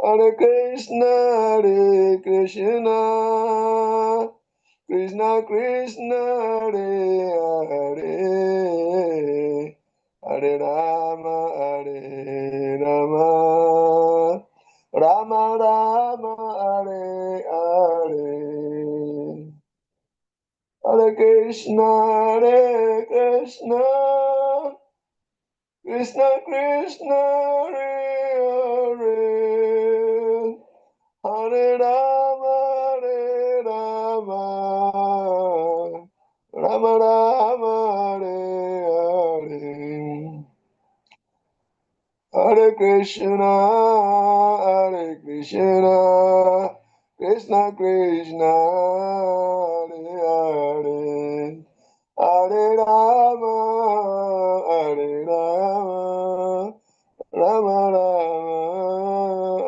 Hare Krishna, Krishna Krishna, Hare Hare, Hare Rama, Hare Rama, Rama Rama, Hare Hare. Hare Krishna, Krishna Krishna, Hare Hare, Hare Rama, Rama Rama, Hare Hare. Hare Krishna, Krishna Krishna, Hare Hare, Hare Rama, Rama Rama,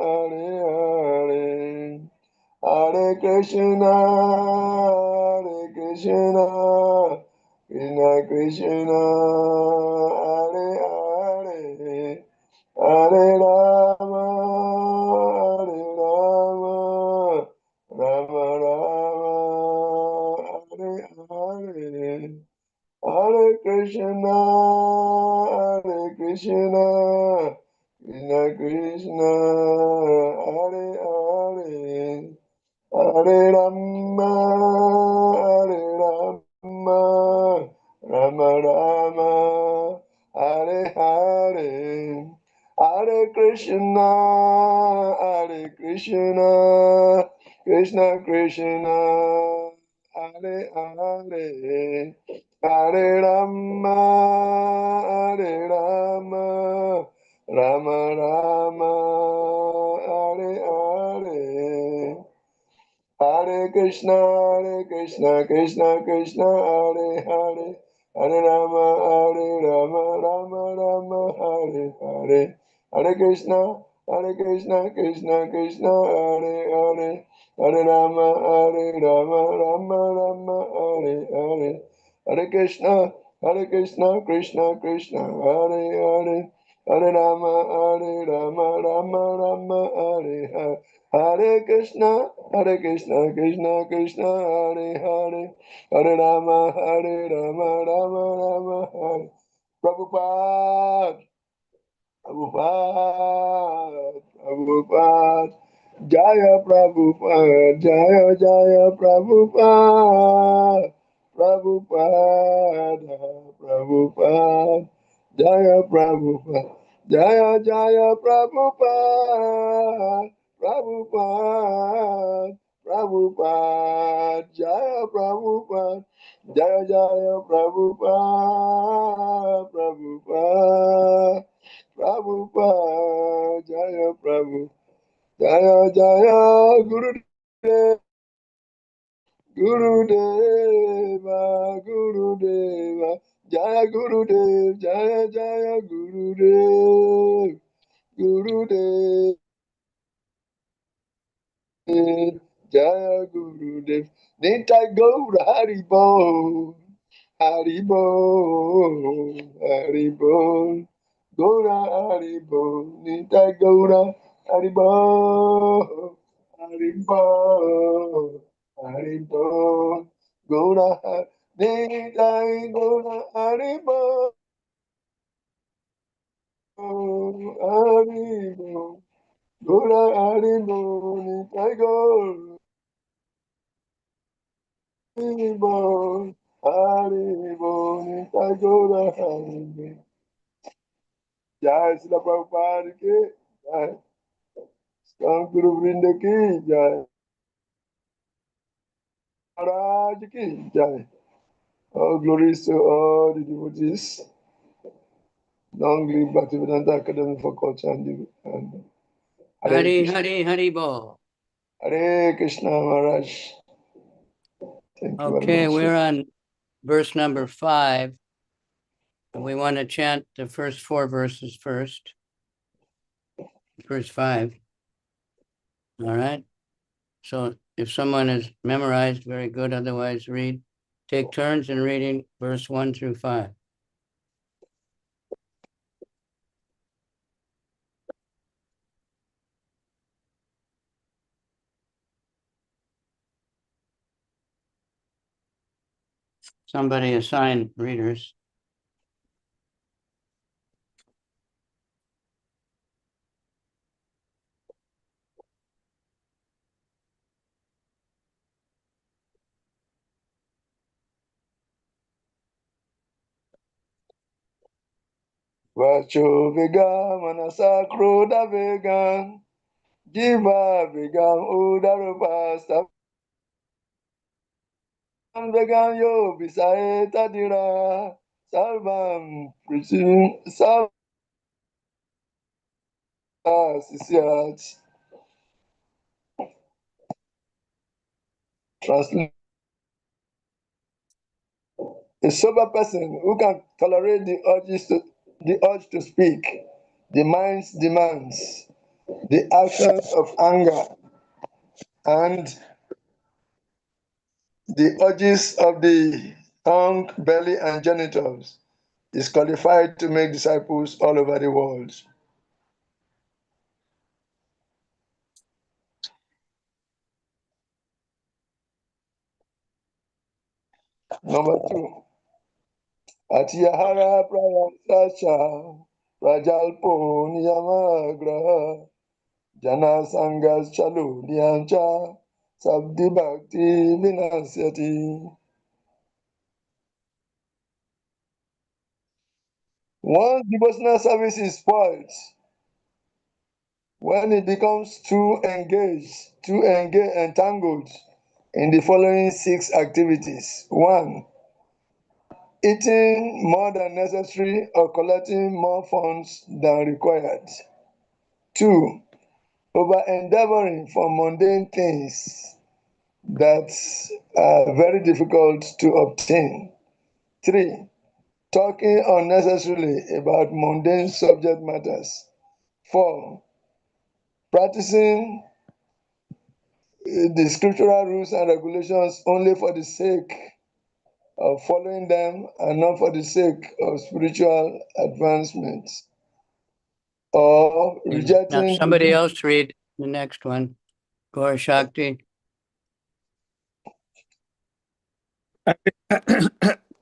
Hare Hare. Hare Krishna, Krishna Krishna, Hare Hare, Hare Rama, Rama Rama, Hare Hare. Hare Krishna, Krishna Krishna, Hare Hare, Hare Rama, Rama Rama, Hare Hare, Hare Krishna, Krishna Krishna, Hare Hare, Hare Rama, Rama Rama, Hare Hare. Hare Krishna, Krishna Krishna, Hare Hare, Hare Rama, Rama Rama, Hare Hare. Hare Krishna, Krishna Krishna, Hare Hare, Hare Rama, Rama Rama, Hare Hare. Hare Krishna, Krishna Krishna, Hare Hare, Hare Rama, Rama Rama, Hare Hare. Hare Krishna, Krishna Krishna, Hare Hare, Hare Rama, Rama Rama, Hare. Prabhupada, Prabhupada, Jaya Prabhupada, Jaya Prabhupada, Prabhupada, Jaya Prabhupada, Jaya Prabhupada, Prabhupada, Jaya Prabhupada, Jaya Prabhupada, Prabhupada, Jaya Prabhu, Jaya Gurudeva, Gurudeva, Jaya Gurudev, Jaya Gurudev, Gurudev, Jaya Gurudev, Nitai Gaura Haribo, Haribo, Haribo. Gora Haribo, Nitai Gora Haribo, Haribo, Haribo, Gora Nitai Gora Haribo, Haribo, Gora Haribo, Nitai Gora Haribo, Haribo, Nitai Gora Haribo. जय श्री प्रभुपाद की जय, संत गुरु वृंद की जय, महाराज की जय. All glories to all the devotees. Long live Bhaktivedanta Academy for Culture and Hare Hari Krishna. Hari Hari Bol. Hare Krishna Maharaj. Thank you very Okay, much. we're on verse number 5. And we want to chant the first 4 verses first. Verse 5. All right. So if someone has memorized, very good. Otherwise, take turns in reading verse 1 through 5. Somebody assign readers. Vacho vegan, manasakro da vegan, jiva vegan, udaro pasta. Vegan yo bisae tadira, salvam preaching, salva sisiat. Translate. A sober person who can tolerate the urge to speak, the mind's demands, the actions of anger, and the urges of the tongue, belly, and genitals is qualified to make disciples all over the world. Number 2. Atiyahara Prayasacha Rajalpo Niyamagra Jana Sangas Chalu Niyancha Sabdi Bhakti Vinasyati. Once devotional service is spoiled, when it becomes too entangled in the following 6 activities. 1. Eating more than necessary or collecting more funds than required. 2. Over-endeavoring for mundane things that are very difficult to obtain. 3. Talking unnecessarily about mundane subject matters. 4. Practicing the scriptural rules and regulations only for the sake of following them and not for the sake of spiritual advancement. Or Now, rejecting somebody else read the next one. Gaur Shakti.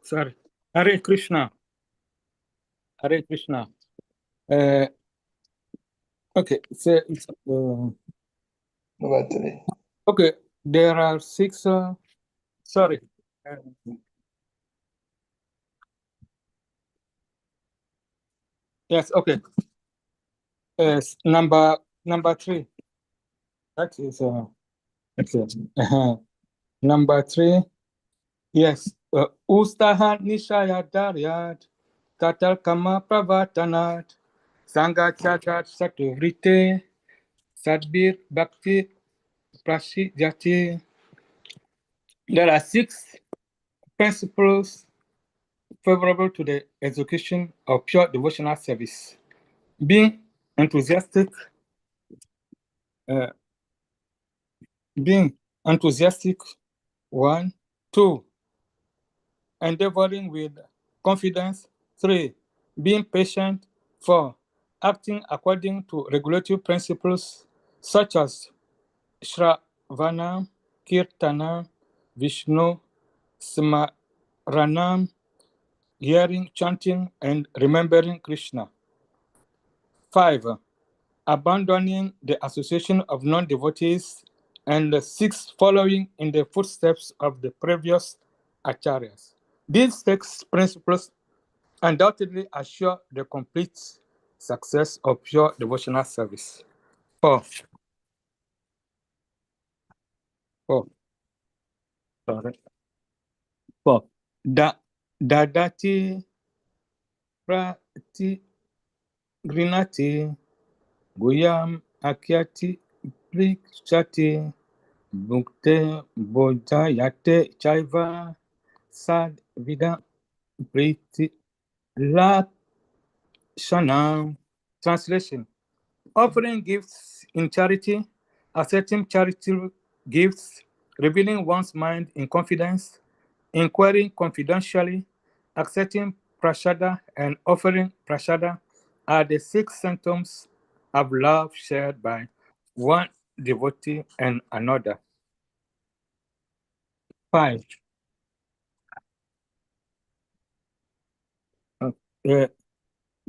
Sorry. Hare Krishna. Hare Krishna. Okay, so Number 3. okay, there are 6. Sorry. Yes. Okay. Number 3. That is number 3. Yes. Ustaha Nishaya Daryat Tatal Kama Pravatanat Sangha Chagat Satuvrite Sadbir Bhakti Prashi Jati. There are 6 principles favorable to the execution of pure devotional service. Being enthusiastic, being enthusiastic, 1. 2. Endeavoring with confidence, 3. Being patient, 4. Acting according to regulatory principles such as Shravana, Kirtana, Vishnu, Smaranam, hearing, chanting, and remembering Krishna. 5. Abandoning the association of non-devotees, and 6. Following in the footsteps of the previous acharyas. These 6 principles undoubtedly assure the complete success of pure devotional service. 4. Sorry. 4. Dadati Prati Grinati Guyam Akyati Prikshati Bhukte Bodhayate Chaiva Sad Vida Priti Lakshanam. Translation: offering gifts in charity, accepting charitable gifts, revealing one's mind in confidence, inquiring confidentially, accepting prashada, and offering prashada are the 6 symptoms of love shared by one devotee and another. 5.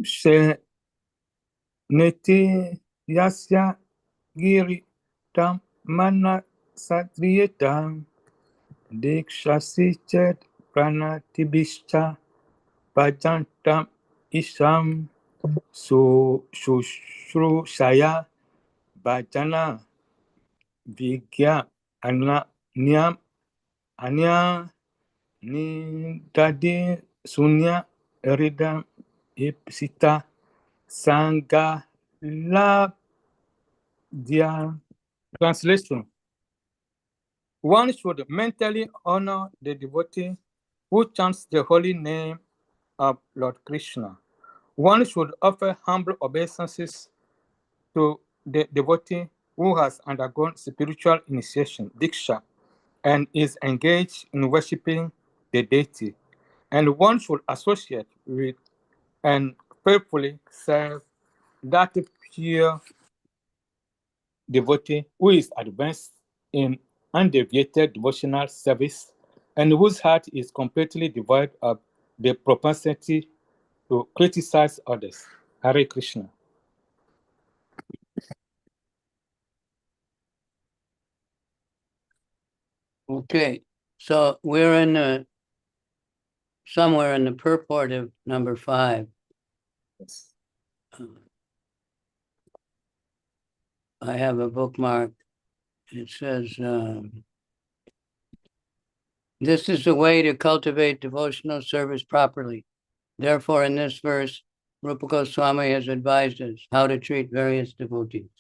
se neti yasya giri tam mana satriyetam dikshasichet pranatibishcha pajantam isham shaya bhajana vigya ananyam anya ni dadi sunya erida ipsita sanga la dia. Translation: one should mentally honor the devotee who chants the holy name of Lord Krishna. One should offer humble obeisances to the devotee who has undergone spiritual initiation, Diksha, and is engaged in worshipping the deity. And one should associate with and faithfully serve that pure devotee who is advanced in undeviated devotional service and whose heart is completely devoid of the propensity to criticize others. Hare Krishna. Okay, so we're in somewhere in the purport of number 5. Yes. I have a bookmark. It says, this is the way to cultivate devotional service properly. Therefore, in this verse, Rupa Goswami has advised us how to treat various devotees.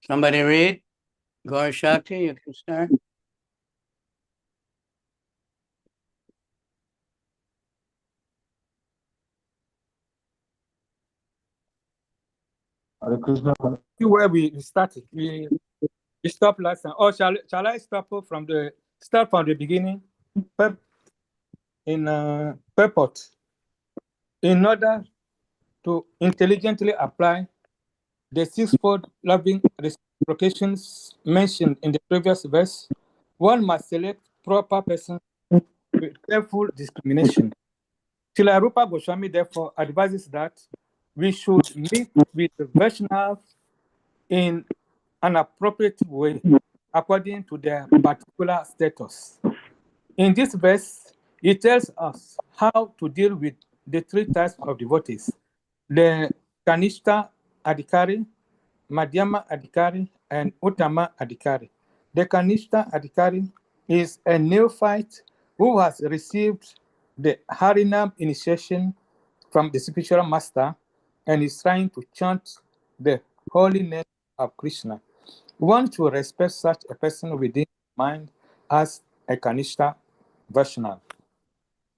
Somebody read? Gaur Shakti, you can start. Hare Krishna. Where we started, we stopped last time. Or shall I start from the beginning? In purport, in order to intelligently apply the sixfold loving reciprocations mentioned in the previous verse, one must select proper person with careful discrimination. Srila Rupa Goswami therefore advises that we should meet with the Vaishnavas in an appropriate way according to their particular status. In this verse, it tells us how to deal with the 3 types of devotees: the Kanishta Adhikari, Madhyama Adhikari, and Uttama Adhikari. The Kanishta Adhikari is a neophyte who has received the Harinam initiation from the spiritual master and is trying to chant the holy name of Krishna. One should respect such a person within mind as a Kanishta Vaishnava.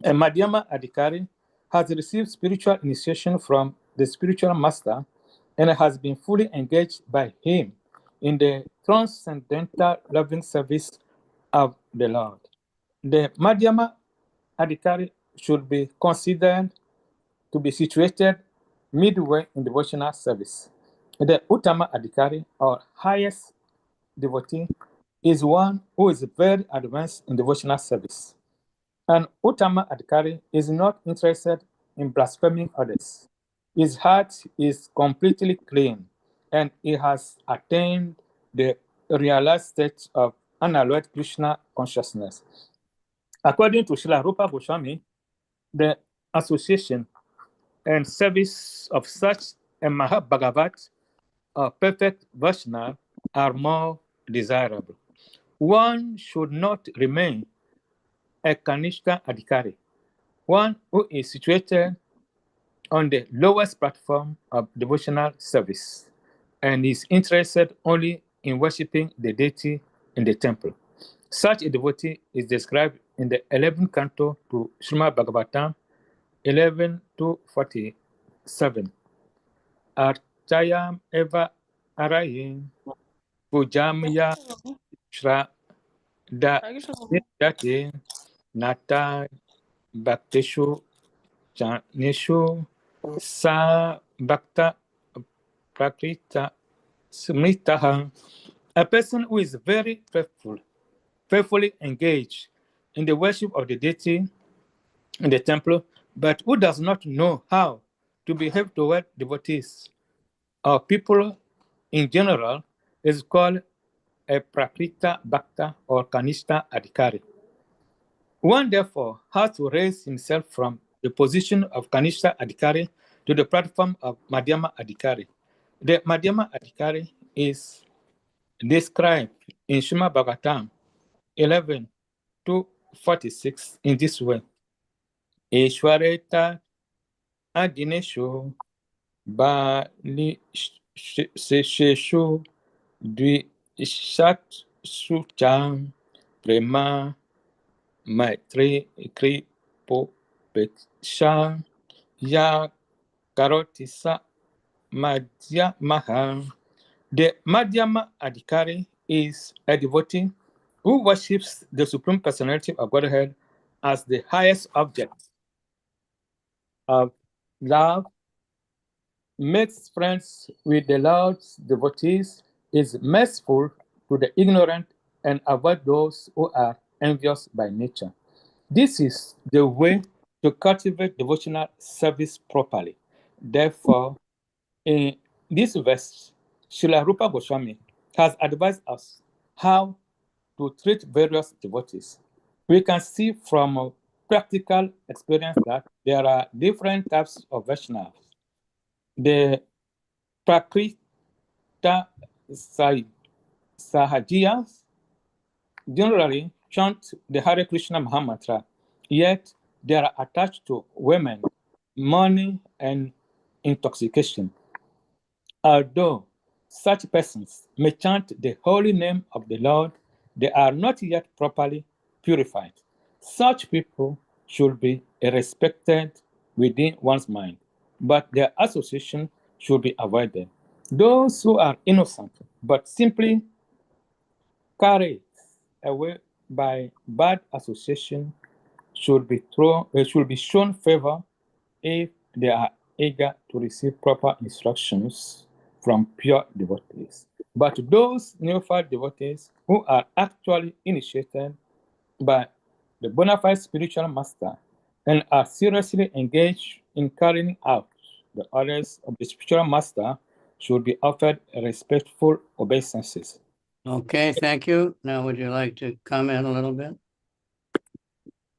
A Madhyama Adhikari has received spiritual initiation from the spiritual master and has been fully engaged by him in the transcendental loving service of the Lord. The Madhyama Adhikari should be considered to be situated midway in devotional service. The Uttama Adhikari, or highest devotee, is one who is very advanced in devotional service. An Uttama Adhikari is not interested in blaspheming others. His heart is completely clean, and he has attained the realized state of unalloyed Krishna consciousness. According to Srila Rupa Goswami, the association and service of such a Mahabhagavat or perfect Vaishnava are more desirable. One should not remain a Kanishta Adhikari, one who is situated on the lowest platform of devotional service and is interested only in worshiping the deity in the temple. Such a devotee is described in the 11th canto to Srimad Bhagavatam 11 to 47. Archayam eva arayim pujamya shra da nityate nata bhakteshu chaneshu sa bhakta prakrita smritaha. A person who is very faithfully engaged in the worship of the deity in the temple, but who does not know how to behave toward devotees or people in general, is called a Prakrita Bhakta or Kanishta Adhikari. One therefore has to raise himself from the position of Kanishta Adhikari to the platform of Madhyama Adhikari. The Madhyama Adhikari is described in Srimad Bhagavatam 11 to 46 in this way. Ishwareta Adineshu Bali Sesheshu Dvishat Sucham Prema Maitri Kripo Peksha Ya Karotisa Madhyamaha. The Madhyama Adhikari is a devotee who worships the Supreme Personality of Godhead as the highest object of love, makes friends with the Lord's devotees, is merciful to the ignorant, and avoid those who are envious by nature. This is the way to cultivate devotional service properly. Therefore, in this verse, Srila Rupa Goswami has advised us how to treat various devotees. We can see from practical experience that there are different types of Vaishnavas. The Prakrita Sahajiyas generally chant the Hare Krishna Mahamantra, yet they are attached to women, money, and intoxication. Although such persons may chant the holy name of the Lord, they are not yet properly purified. Such people should be respected within one's mind, but their association should be avoided. Those who are innocent but simply carried away by bad association should be shown favor if they are eager to receive proper instructions from pure devotees. But those neophyte devotees who are actually initiated by the bona fide spiritual master and are seriously engaged in carrying out the orders of the spiritual master should be offered respectful obeisances. Okay, thank you. Now, would you like to comment a little bit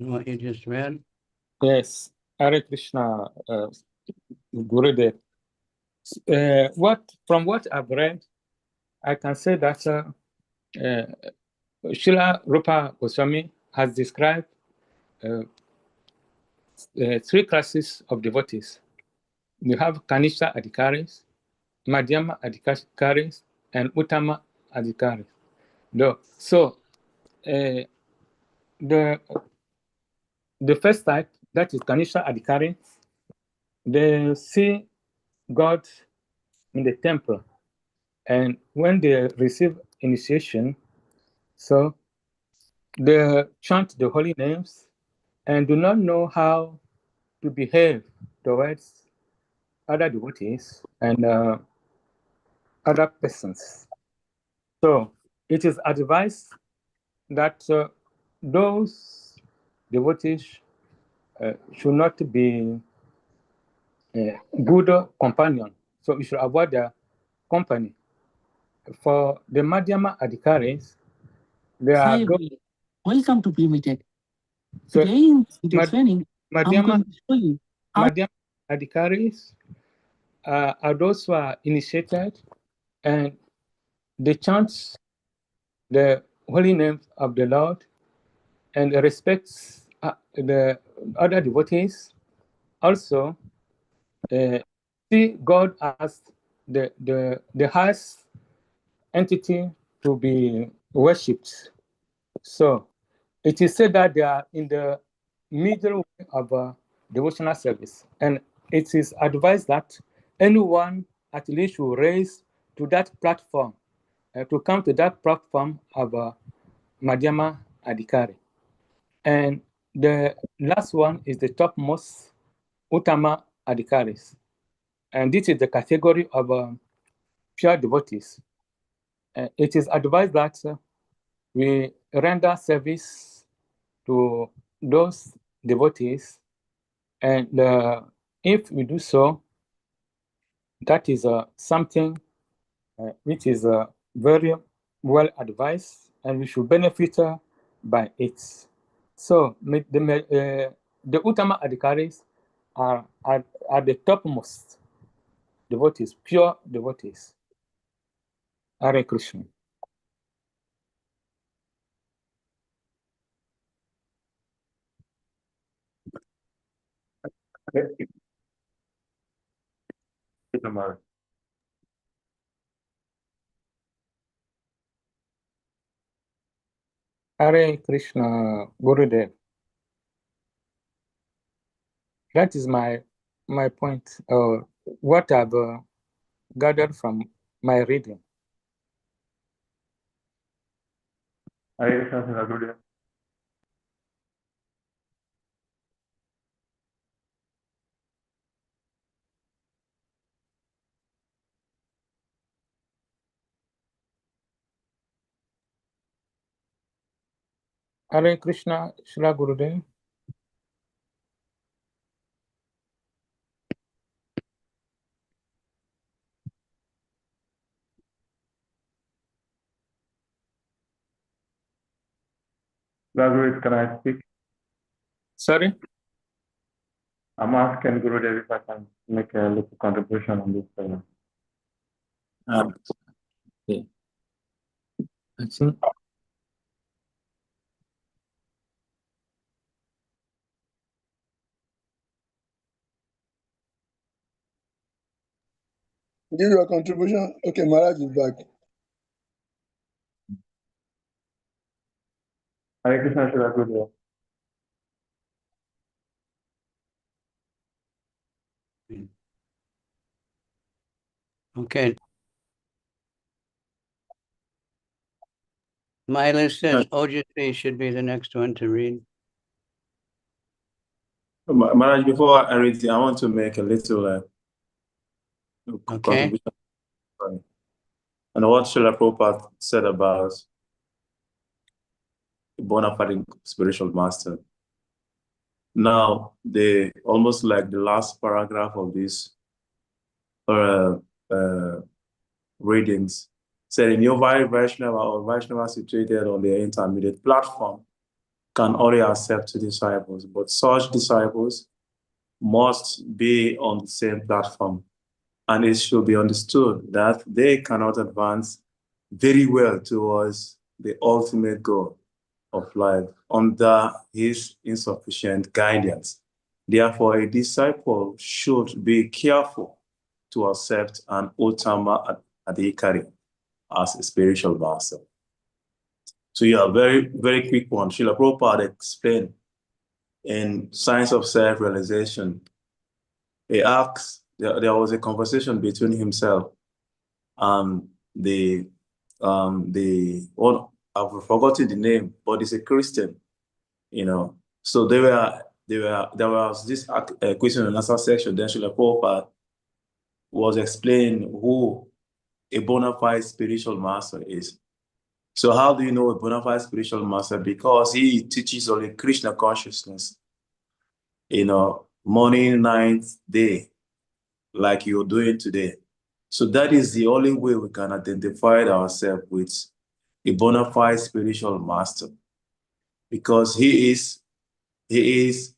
on what you just read? Yes, Hare Krishna, Gurudev. From what I've read, I can say that Srila Rupa Goswami has described three classes of devotees. You have Kanishta Adhikaris, Madhyama Adhikaris, and Uttama Adhikaris. So, the first type, that is Kanishta Adhikari, they see God in the temple, and when they receive initiation, so they chant the holy names and do not know how to behave towards other devotees and other persons. So it is advised that those devotees should not be good companion. So we should avoid their company. For the Madhyama Adhikaris, they are Hi everyone, welcome to Limited. so Today in the training, I'm Madhyama going to show you how Madhyama Adhikaris are those who are initiated and they chant the holy name of the Lord and respects the other devotees. Also, see God as the highest entity to be worshipped. So it is said that they are in the middle of a devotional service, and it is advised that anyone at least should raise to that platform, to come to that platform of Madhyama Adhikari. And the last one is the topmost Uttama Adhikaris. And this is the category of pure devotees. It is advised that we render service to those devotees, and if we do so, that is something which is very well advised, and we should benefit by it. So the Uttama Adhikaris are the topmost devotees, pure devotees. Hare Krishna. Hare Krishna, Gurudev. That is my point, what I've gathered from my reading. Hare Krishna, Gurudev. Hare Krishna, Shri Gurudev. Gurudev, can I speak? Sorry? I'm asking Gurudev if I can make a little contribution on this. Okay. I think Give your contribution. Okay, Maharaj is back. Hare Krishna, Shri Gurudev. Okay. My list says Ojasvi should be the next one to read. Maharaj, before I read, I want to make a little contribution. And what Srila Prabhupada said about a bona fide spiritual master. Now, almost like the last paragraph of this readings said, a new Vaishnava or Vaishnava situated on the intermediate platform can only accept disciples, but such disciples must be on the same platform. And it should be understood that they cannot advance very well towards the ultimate goal of life under his insufficient guidance. Therefore, a disciple should be careful to accept an Uttama Adhikari as a spiritual master. So yeah, very, very quick one. Srila Prabhupada explained in Science of Self-Realization, he asks, there was a conversation between himself and one, I've forgotten the name, but it's a Christian, So there was this question and answer section. Then Srila Prabhupada was explaining who a bona fide spiritual master is. So how do you know a bona fide spiritual master? Because he teaches only Krishna consciousness, morning, night, day, like you're doing today. So that is the only way we can identify ourselves with a bona fide spiritual master, because he is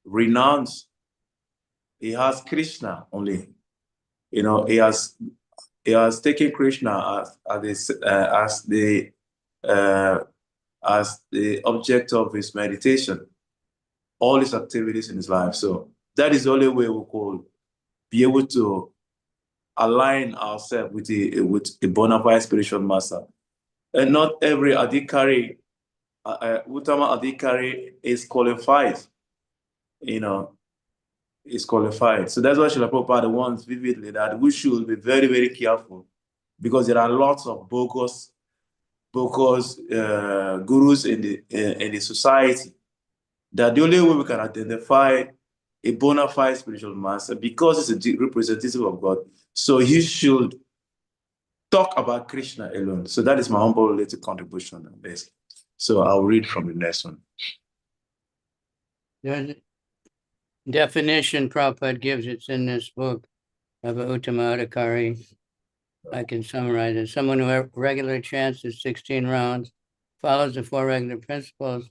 renounced. He has Krishna only. He has taken Krishna as the object of his meditation, all his activities in his life. So that is the only way we could be able to align ourselves with a bona fide spiritual master. And not every adhikari Uttama Adhikari is qualified, is qualified. So that's why Srila Prabhupada wants vividly that we should be very, very careful, because there are lots of bogus gurus in the society, that the only way we can identify a bona fide spiritual master, because it's a representative of God, so he should talk about Krishna alone. So that is my humble little contribution on this. So I'll read from the next one. There's a definition Prabhupada gives, it's in this book of Uttama Adhikari. I can summarize it. Someone who regularly chants the 16 rounds, follows the 4 regular principles,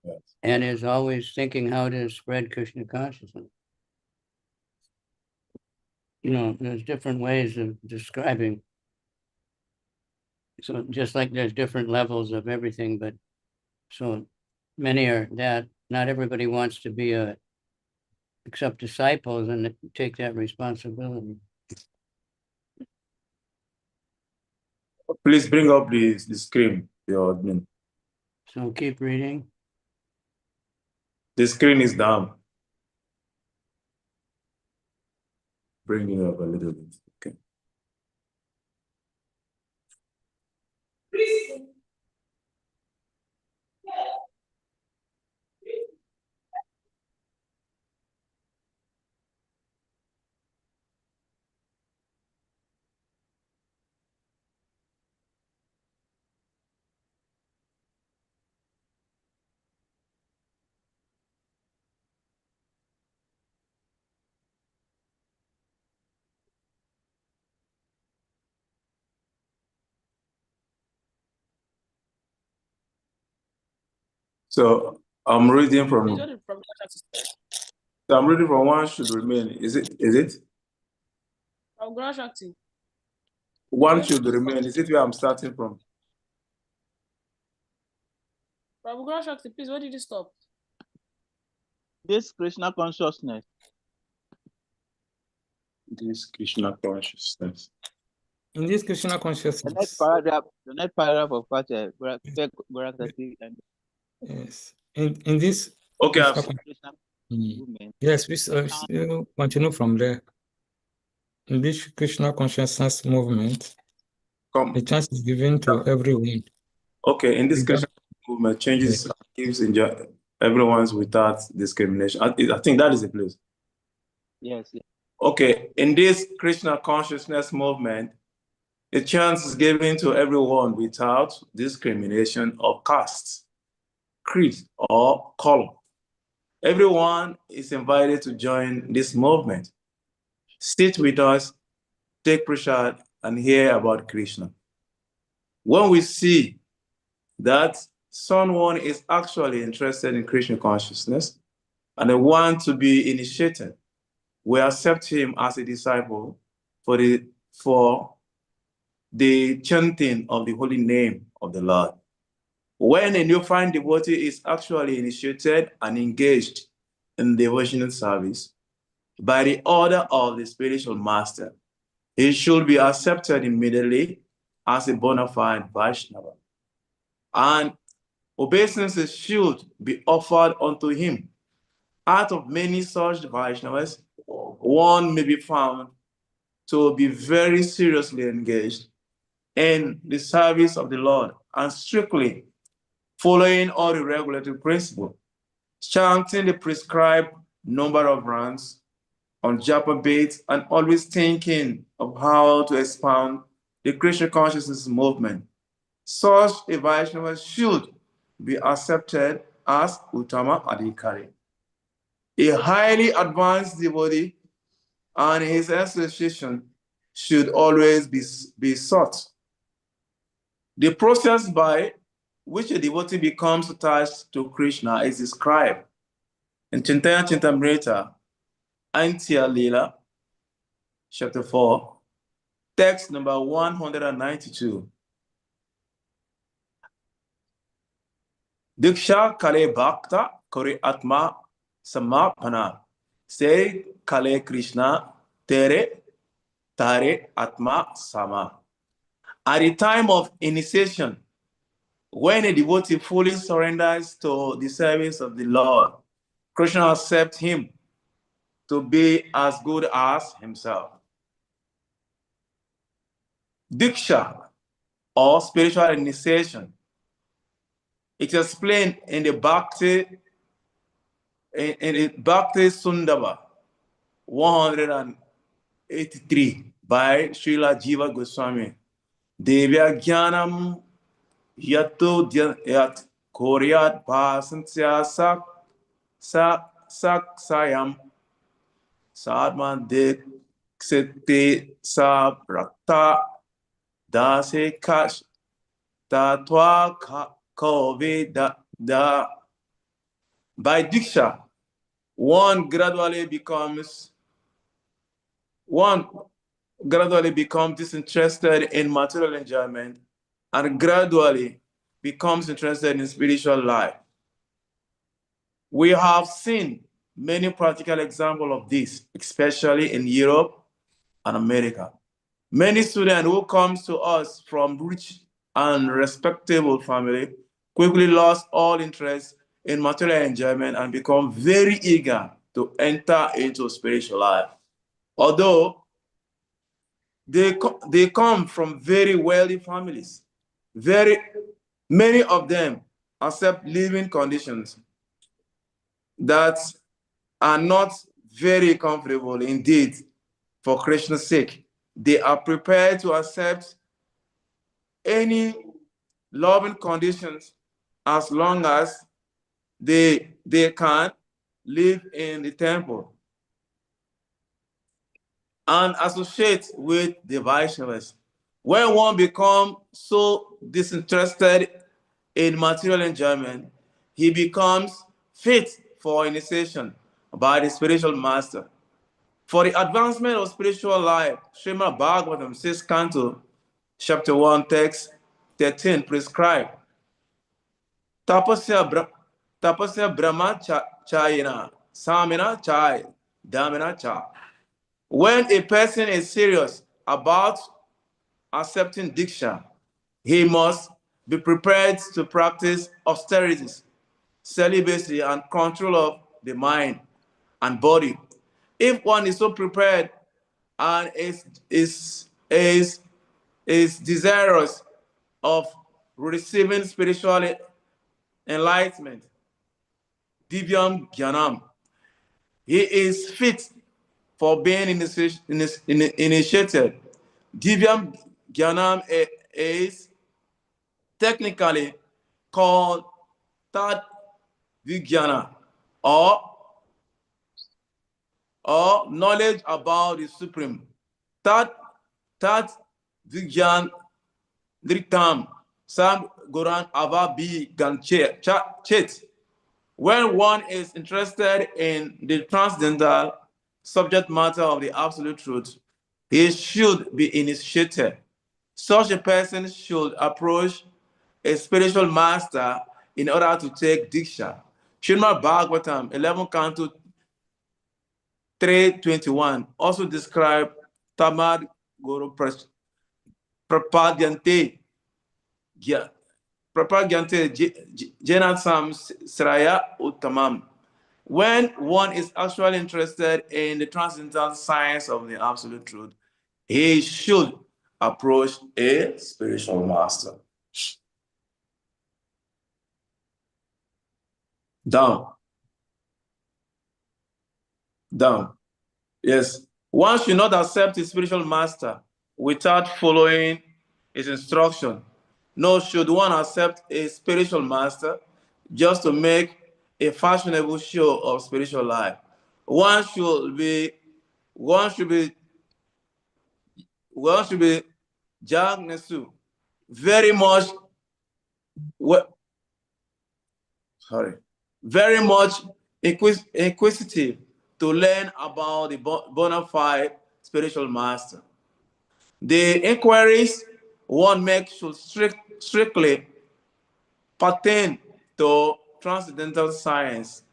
Yes. and is always thinking how to spread Krishna consciousness. There's different ways of describing. So just like there's different levels of everything, but so many are that. Not everybody wants to be except disciples and take that responsibility. Please bring up the screen, your admin. So keep reading. The screen is down. Bring it up a little bit. Okay. So I'm reading from one should remain. Is it? One should remain. Is it where I'm starting from? Prabhu Shakti, please, where did you stop? This Krishna consciousness. This Krishna consciousness. In this Krishna The consciousness. next paragraph of what Gorakati and Yes. In this. Okay. Krishna movement. Yes, we still continue from there. In this Krishna consciousness movement, the chance is given to everyone. Okay, in this Krishna movement, changes gives everyone's without discrimination. I think that is the place. Yes, yes. Okay, in this Krishna consciousness movement, a chance is given to everyone without discrimination of caste, creed, or color. Everyone is invited to join this movement. Sit with us, take prasad, and hear about Krishna. When we see that someone is actually interested in Krishna consciousness and they want to be initiated, we accept him as a disciple for the chanting of the holy name of the Lord. When a newfound devotee is actually initiated and engaged in devotional service by the order of the spiritual master, he should be accepted immediately as a bona fide Vaishnava. And obeisances should be offered unto him. Out of many such Vaishnavas, one may be found to be very seriously engaged in the service of the Lord and strictly following all the regulatory principles, chanting the prescribed number of rounds on japa beads, and always thinking of how to expound the Krishna consciousness movement. Such a Vaishnava should be accepted as Uttama Adhikari. A highly advanced devotee and his association should always be sought. The process by which a devotee becomes attached to Krishna is described in Chintaya Chintamrita, Antya Lila, chapter 4, text number 192. Diksha Kale Bhakta Kore Atma Samapana. Say Kale Krishna Tere Tare Atma Sama. At the time of initiation, When a devotee fully surrenders to the service of the Lord, Krishna accepts him to be as good as himself. Diksha, or spiritual initiation, it's explained in the Bhakti Sundaba 183 by Srila Jiva Goswami. Devya Jnanam Yato Yat Koryat Bhasansya Saksayam Sadman Diksete Sa Prakta Dase Kash Tatwa Kove Da. By Diksha, one gradually becomes disinterested in material enjoyment and gradually becomes interested in spiritual life. We have seen many practical examples of this, especially in Europe and America. Many students who come to us from rich and respectable family quickly lost all interest in material enjoyment and become very eager to enter into spiritual life. Although they come from very wealthy families, many of them accept living conditions that are not very comfortable indeed for Krishna's sake. They are prepared to accept any loving conditions as long as they can live in the temple and associate with the Vaishnavas. When one becomes so disinterested in material enjoyment, he becomes fit for initiation by the spiritual master. For the advancement of spiritual life, Srimad Bhagavatam 6th Canto, chapter 1, text 13 prescribe tapasya brahma chayana samina chay damina cha. When a person is serious about accepting Diksha, he must be prepared to practice austerities, celibacy, and control of the mind and body. If one is so prepared and is desirous of receiving spiritual enlightenment, Divyam Jnanam, he is fit for being initiated. Divyam Jnanam is technically called Tat Vijnana, or knowledge about the Supreme. Tat Vijnan Driktam Sam Goran Ava Bi Ganchet. When one is interested in the transcendental subject matter of the absolute truth, he should be initiated. Such a person should approach a spiritual master in order to take Diksha. Srimad Bhagavatam 11 Canto 321 also describe Tamad Guru Prapadyante Janasam Sraya Uttamam. When one is actually interested in the transcendental science of the absolute truth, he should approach a spiritual master. Down. Yes. One should not accept a spiritual master without following his instruction. Nor should one accept a spiritual master just to make a fashionable show of spiritual life. One should be Jagnesu, very much inquisitive to learn about the bona fide spiritual master. The inquiries one makes should strictly pertain to transcendental science.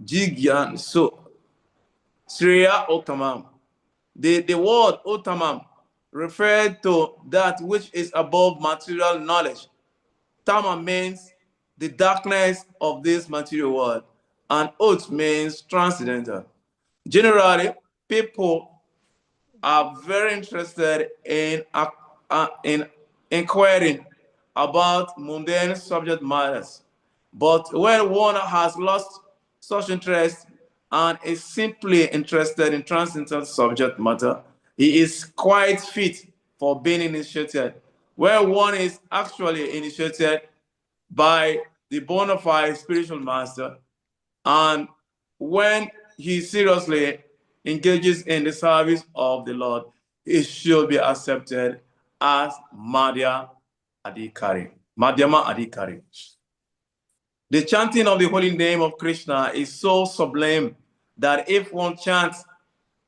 Jigyan so Sriya Uttamam. The word Uttamam referred to that which is above material knowledge. Tama means the darkness of this material world, and Ut means transcendental. Generally, people are very interested in inquiring about mundane subject matters. But when one has lost such interest and is simply interested in transcendental subject matter, he is quite fit for being initiated. When one is actually initiated by the bona fide spiritual master, and when he seriously engages in the service of the Lord, he should be accepted as Madhya Adhikari. Madhyama Adhikari. The chanting of the holy name of Krishna is so sublime that if one chants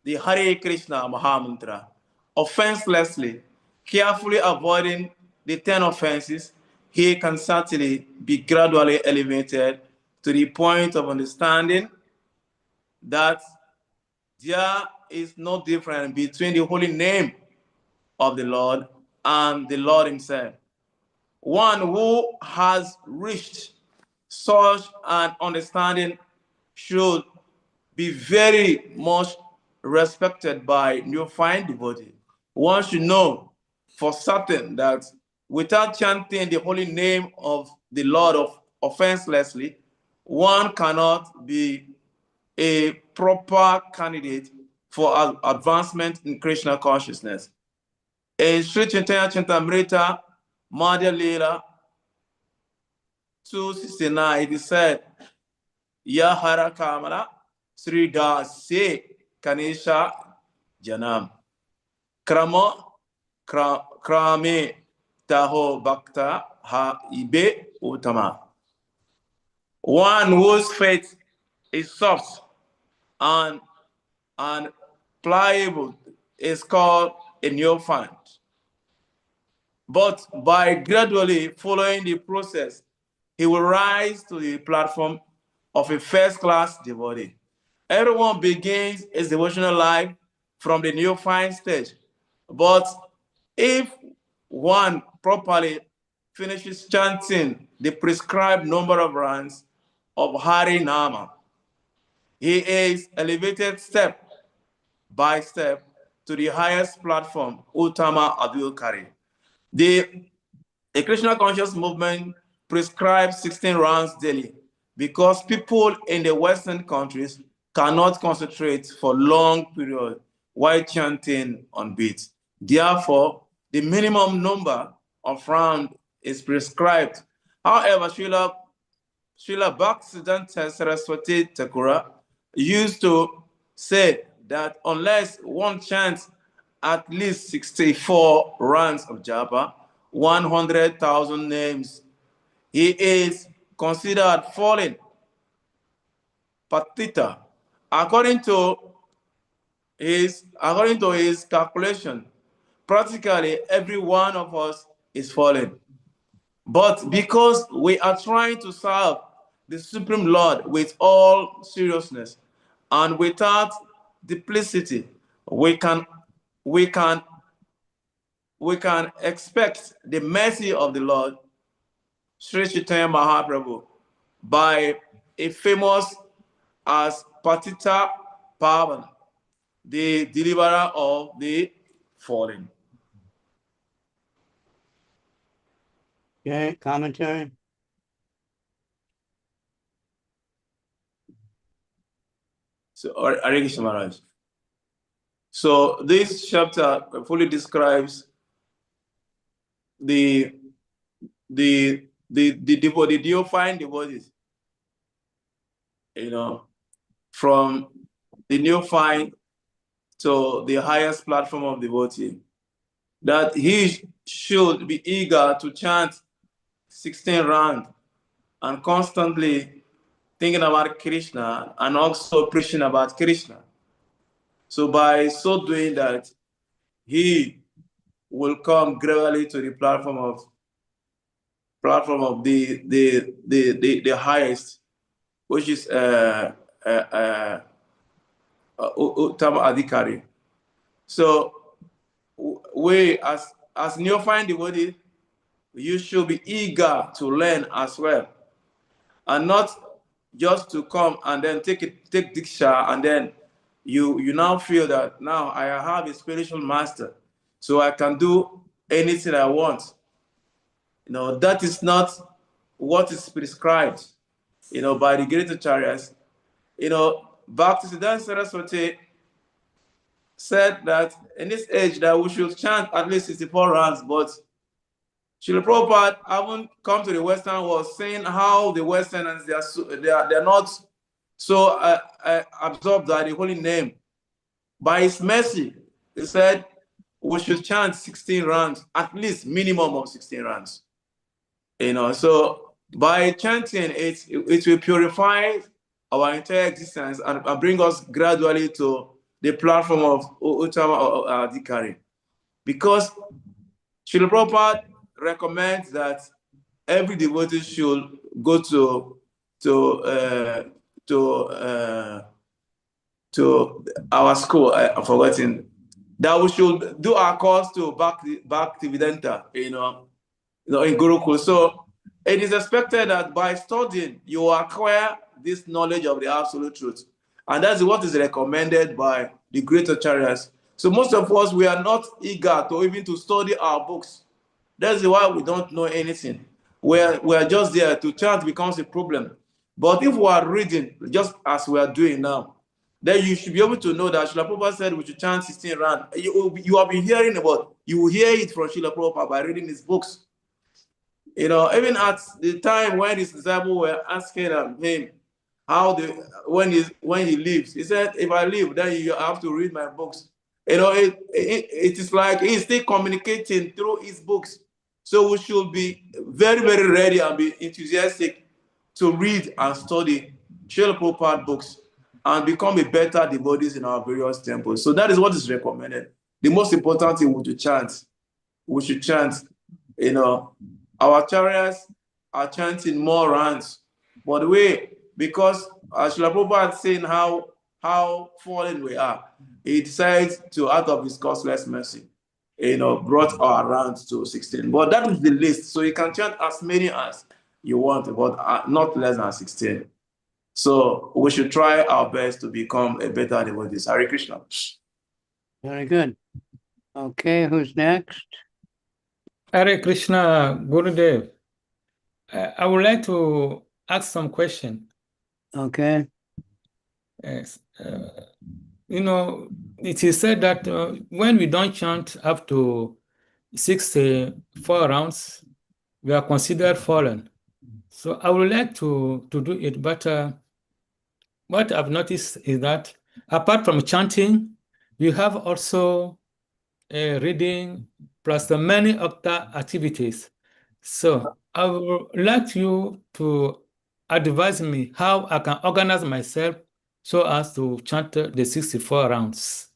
the Hare Krishna Mahamantra offenselessly, carefully avoiding the 10 offenses, he can certainly be gradually elevated to the point of understanding that there is no difference between the holy name of the Lord and the Lord himself. One who has reached such an understanding should be very much respected by neophyte devotees. One should know for certain that without chanting the holy name of the Lord offenselessly, one cannot be a proper candidate for advancement in Krishna consciousness. In Sri Chaitanya Charitamrita Madhya Leela 269, it is said, Yahara Kamala Sri Dasi Kanisha Janam Krama Krame Taho Bhakta Ha Ibe Utama. One whose faith is soft and pliable is called a neophyte. But by gradually following the process, he will rise to the platform of a first-class devotee. Everyone begins his devotional life from the neophyte stage. But if one properly finishes chanting the prescribed number of rounds of Hari Nama, he is elevated step by step to the highest platform, Uttama Adhikari. The Krishna conscious movement prescribes 16 rounds daily because people in the Western countries cannot concentrate for long periods while chanting on beats. Therefore, the minimum number of rounds is prescribed. However, Srila Bhaktisiddhanta Saraswati Thakura used to say that unless one chants at least 64 rounds of japa, 100,000 names, he is considered fallen patita. According to his calculation, practically every one of us is fallen. But because we are trying to serve the Supreme Lord with all seriousness and without duplicity, we can expect the mercy of the Lord, Sri Chaitanya Mahaprabhu, by a famous as Patita Pavan, the deliverer of the fallen. Okay, commentary. So, Hare Krishna Maharaj. So this chapter fully describes the neophyte devotees, from the neophyte to the highest platform of devotee, that he should be eager to chant 16 rounds and constantly thinking about Krishna and also preaching about Krishna. So by so doing that, he will come gradually to the platform of the highest, which is Uttama Adhikari. So we as neophyte devotees, you should be eager to learn as well, and not just to come and then take Diksha, and then you now feel that now I have a spiritual master, so I can do anything I want. That is not what is prescribed, by the great acharyas. Bhakti Saraswati said that in this age that we should chant at least 64 rounds, but Srila Prabhupada haven't come to the Western world saying how the Westerners, they're not so absorbed by the holy name. By his mercy, he said we should chant 16 rounds, at least minimum of 16 rounds. So by chanting, it will purify our entire existence and bring us gradually to the platform of Uttama Adhikari. Because Srila Prabhupada recommends that every devotee should go to our school. I'm forgetting that we should do our course to Bhakti Vedanta, in Gurukul. So it is expected that by studying, you acquire this knowledge of the absolute truth. And that's what is recommended by the great acharyas. So most of us, we are not eager to even to study our books. That's why we don't know anything. We are just there to chant becomes a problem. But if we are reading, just as we are doing now, then you should be able to know that Srila Prabhupada said we should chant 16 rounds. You have been hearing about, you will hear it from Srila Prabhupada by reading his books. Even at the time when his disciples were asking him how when he leaves, he said, if I leave, then you have to read my books. It is like he's still communicating through his books. So we should be very, very ready and be enthusiastic to read and study Srila Prabhupada books and become a better devotees in our various temples. So that is what is recommended. The most important thing we should chant. Our acharyas are chanting more rounds. But because Srila Prabhupada is saying how fallen we are, he decides to, out of his costless mercy, brought our rounds to 16. But that is the list. So you can chant as many as you want, but not less than 16. So we should try our best to become a better devotee. Hare Krishna. Very good. Okay, who's next? Hare Krishna, Gurudev. I would like to ask some question. Okay. Yes. It is said that when we don't chant up to 64 rounds, we are considered fallen. So I would like to do it, but what I've noticed is that apart from chanting, you have also reading plus the many other activities. So I would like you to advise me how I can organize myself so as to chant the 64 rounds.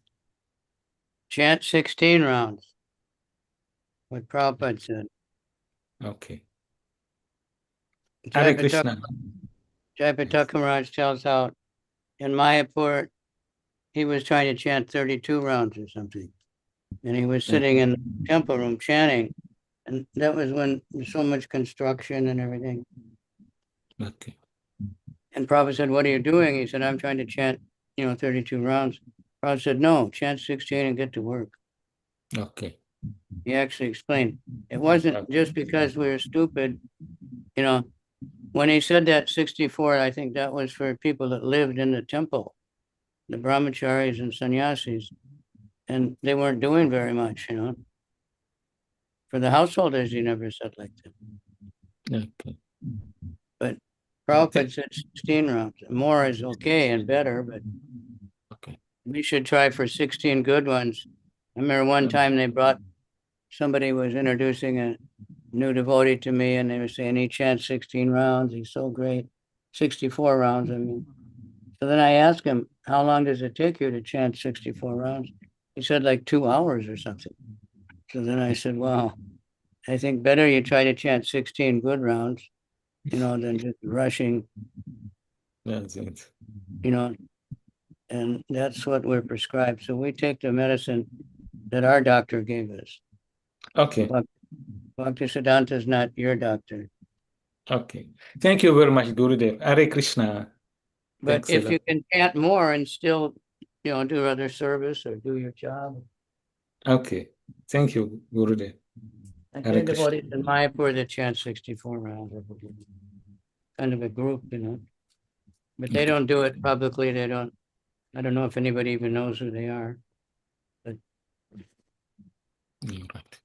Chant 16 rounds. What Prabhupada said. Okay. Jai Hare Krishna. Pataka Maharaj tells how in Mayapur, he was trying to chant 32 rounds or something. And he was sitting in the temple room chanting. And that was when there's so much construction and everything. Okay. And Prabhupada said, what are you doing? He said, I'm trying to chant, 32 rounds. Prabhupada said, no, chant 16 and get to work. Okay. He actually explained. It wasn't just because we were stupid. When he said that 64, I think that was for people that lived in the temple, the brahmacharis and sannyasis. And they weren't doing very much, For the householders, he never said like that. Okay. But Prabhupada said 16 rounds. More is okay and better, but we should try for 16 good ones. I remember one time somebody was introducing a new devotee to me, and they were saying he chants 16 rounds. He's so great. 64 rounds, I mean. So then I asked him, how long does it take you to chant 64 rounds? He said like 2 hours or something. So then I said, wow, I think better you try to chant 16 good rounds, than just rushing. That's it. And that's what we're prescribed. So we take the medicine that our doctor gave us. Okay. Bhaktisiddhanta is not your doctor. Okay. Thank you very much, Gurudev. Hare Krishna. But Thanks a if lot. you can chant more and still, do other service or do your job. Okay. Thank you, Gurudev. I Hare think Krishna. devotees in Mayapur that chant 64 rounds. Kind of a group, But they don't do it publicly. I don't know if anybody even knows who they are. All right.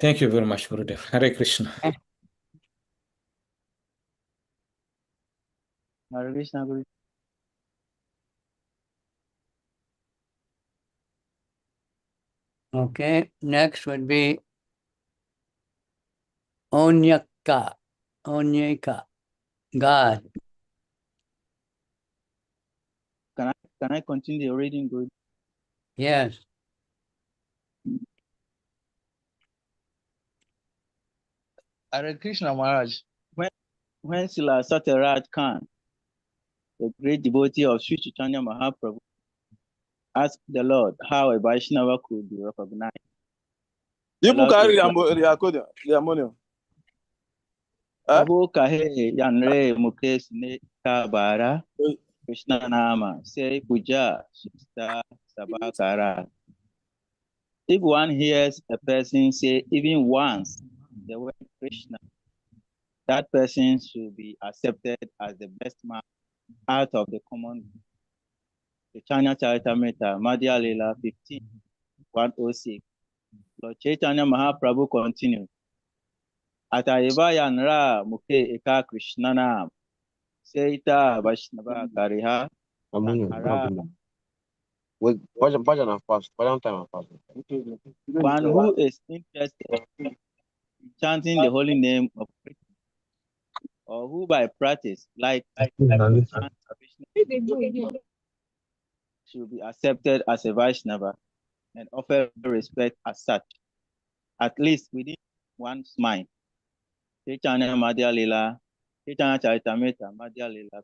Thank you very much, Gurudev. Hare Krishna. Hare Krishna, Guru. Okay, next would be Onyaka. God. Can I continue the reading, Guru? Yes. Hare Krishna Maharaj. When Srila Satyaraj Khan, the great devotee of Sri Chaitanya Mahaprabhu, asked the Lord how a Vaishnava could be recognized. You carry the ammonium. Abu kahe yanre mukesh ne kabara Krishna nama say puja shista sabakara. If one hears a person say even once the word Krishna, that person should be accepted as the best man out of the common. The Chaitanya Charitamrita, Madhya Lila 15:106. Lord Chaitanya Mahaprabhu continued. Ataiva yanra mukhe eka Krishnana seita Vaishnava kariha tanhara. One who is interested in chanting the holy name of Krishna, or who by practice like to chant Krishna, should be accepted as a Vaishnava and offer respect as such, at least within one's mind. Chaitanya Madhya Lila, Chaitanya Charitamrita, Madhya Lila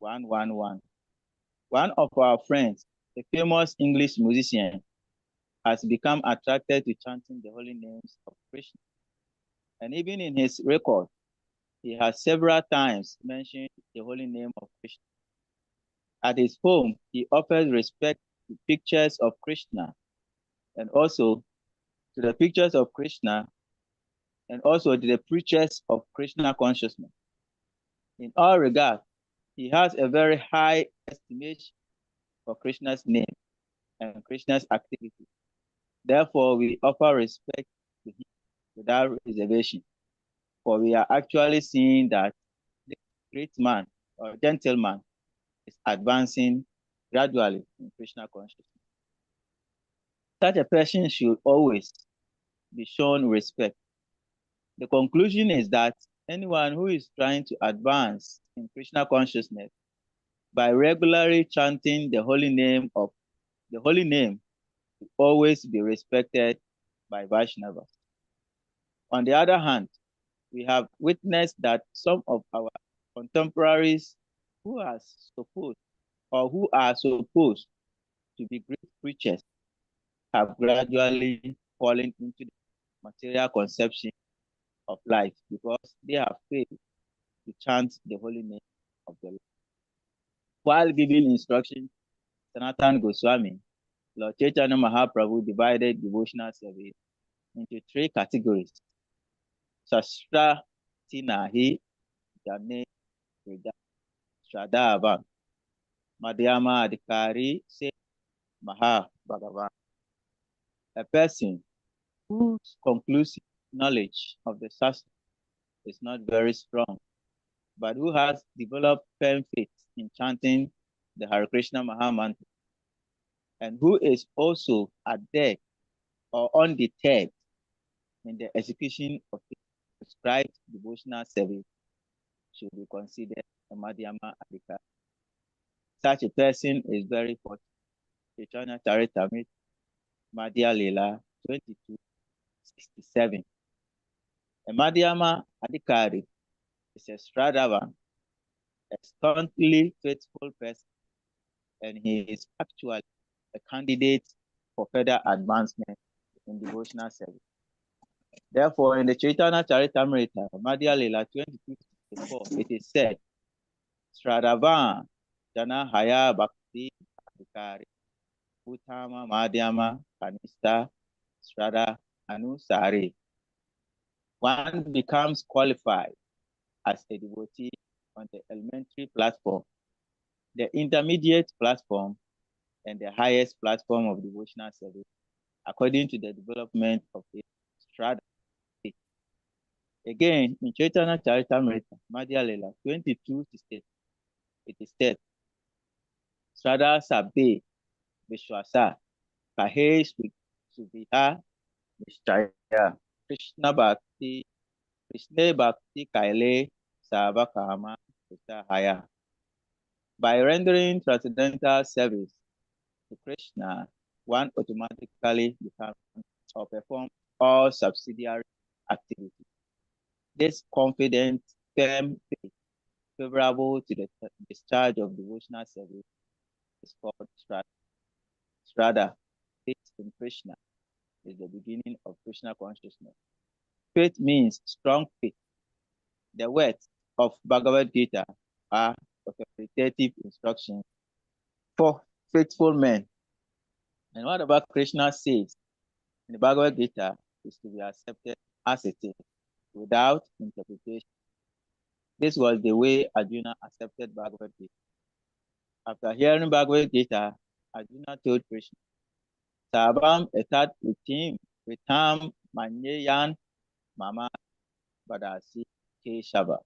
15:111. One of our friends, a famous English musician, has become attracted to chanting the holy names of Krishna. And even in his record, he has several times mentioned the holy name of Krishna. At his home, he offers respect to pictures of Krishna and also to the pictures of Krishna and also to the preachers of Krishna consciousness. In all regards, he has a very high estimation for Krishna's name and Krishna's activity. Therefore, we offer respect to him without reservation, for we are actually seeing that the great man or gentleman is advancing gradually in Krishna consciousness. Such a person should always be shown respect. The conclusion is that anyone who is trying to advance in Krishna consciousness by regularly chanting the holy name will always be respected by Vaishnavas. On the other hand, we have witnessed that some of our contemporaries who are supposed to be great preachers have gradually fallen into the material conception of life because they have failed to chant the holy name of the Lord. While giving instruction, Sanatana Goswami, Lord Chaitanya Mahaprabhu divided devotional service into 3 categories. Sastra Tinahi Jane Shradhavan Madhyama Adhikari Se Maha Bhagavan. A person whose conclusive knowledge of the Sastri is not very strong, but who has developed firm faith in chanting the Hare Krishna Maha Mantra, and who is also adept or undeterred in the execution of the prescribed devotional service, should be considered a Madhyama Adhikari. Such a person is very fortunate. Chaitanya Charitamrita, Madhya Lila 22:67. A Madhyama Adhikari is a Shradhavan, a staunchly faithful person, and he is actually a candidate for further advancement in devotional service. Therefore, in the Chaitanya Charitamrita, Madhya Lila 22:64, it is said, Sradavan Jana Haya Bhakti Adhikari Uttama Madhyama Kanista Srada Anusari. One becomes qualified as a devotee on the elementary platform, the intermediate platform, and the highest platform of devotional service, according to the development of the strata. Again, in Chaitanya Charitamrita, Madhya Lila 22:68, it is said, Strada Sabde Vishwasa Kahesh Suviha Vishtaya Krishna Bhakti Krishna Bhakti Kaile Savakama Haya. By rendering transcendental service to Krishna, one automatically becomes or performs all subsidiary activities. This confident, firm faith, favorable to the discharge of devotional service, is called Strada. Strada, faith in Krishna, is the beginning of Krishna consciousness. Faith means strong faith. The words of Bhagavad Gita are authoritative instructions for faithful men. And whatever Krishna says in the Bhagavad Gita is to be accepted as it is, without interpretation. This was the way Arjuna accepted Bhagavad Gita. After hearing Bhagavad Gita, Arjuna told Krishna, Sabam etat vitam manyeyan mama badasi keshava.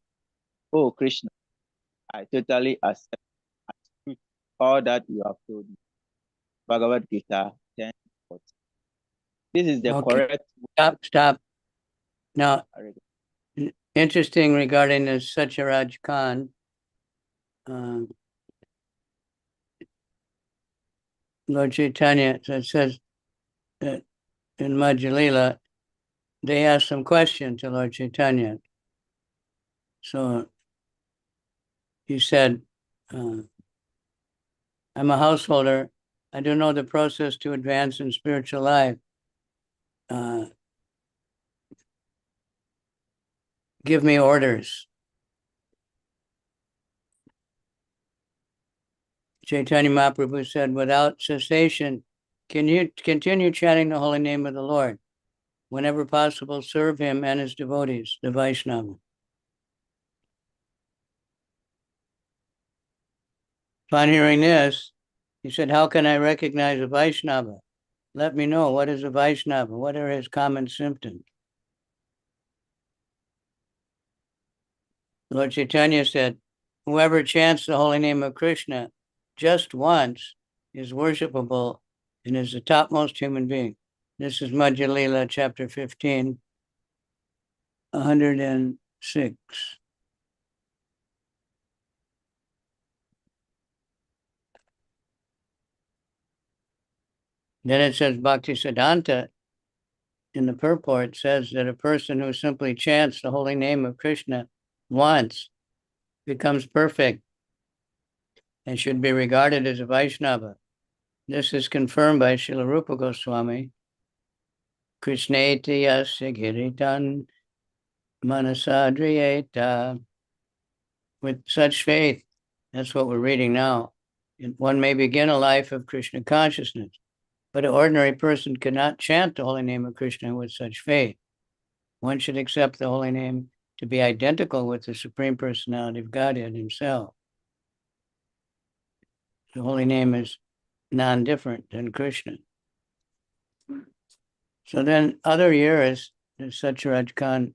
Oh Krishna, I totally accept all that you have told me. Bhagavad Gita 10:40. This is the correct. Stop. Now, interesting regarding the Satyaraj Khan. Lord Chaitanya, it says that in Madhya, they asked some question to Lord Chaitanya. So he said, I'm a householder. I don't know the process to advance in spiritual life. Give me orders. Chaitanya Mahaprabhu said, without cessation, can you continue chanting the holy name of the Lord? Whenever possible, serve him and his devotees, the Vaishnava. Upon hearing this, he said, how can I recognize a Vaishnava? Let me know, what is a Vaishnava? What are his common symptoms? Lord Chaitanya said, whoever chants the holy name of Krishna just once is worshipable and is the topmost human being. This is Madhya Lila, chapter 15, 106. Then it says Bhakti Siddhanta in the purport says that a person who simply chants the holy name of Krishna once becomes perfect and should be regarded as a Vaishnava. This is confirmed by Srila Rupa Goswami. Krishneti yasya giritan manasadriyeta. With such faith, that's what we're reading now. One may begin a life of Krishna consciousness, but an ordinary person cannot chant the holy name of Krishna with such faith. One should accept the holy name to be identical with the Supreme Personality of Godhead himself. The holy name is non-different than Krishna. So then other years, Satyaraj Khan,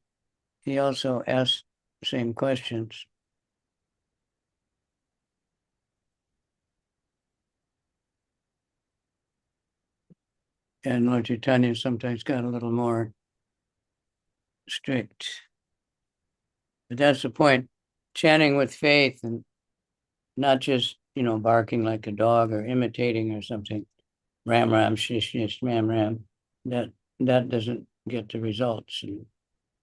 he also asked the same questions. And Lord Chaitanya sometimes got a little more strict. But that's the point. Chanting with faith and not just, barking like a dog or imitating or something. Ram Ram, shish shish, Ram Ram. That doesn't get the results. And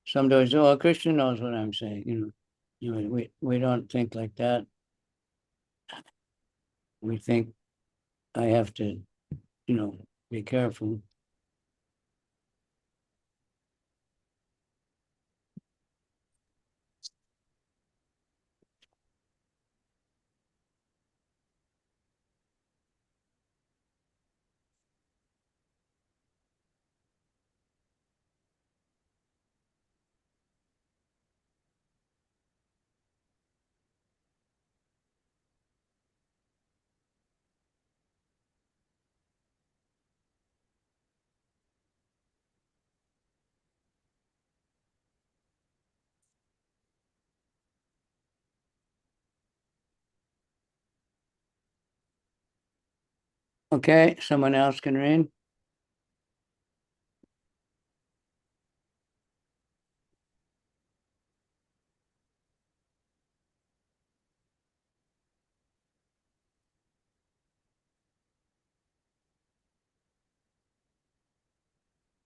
somebody says, oh, Krishna knows what I'm saying. We don't think like that. We think I have to, be careful. Okay, someone else can read.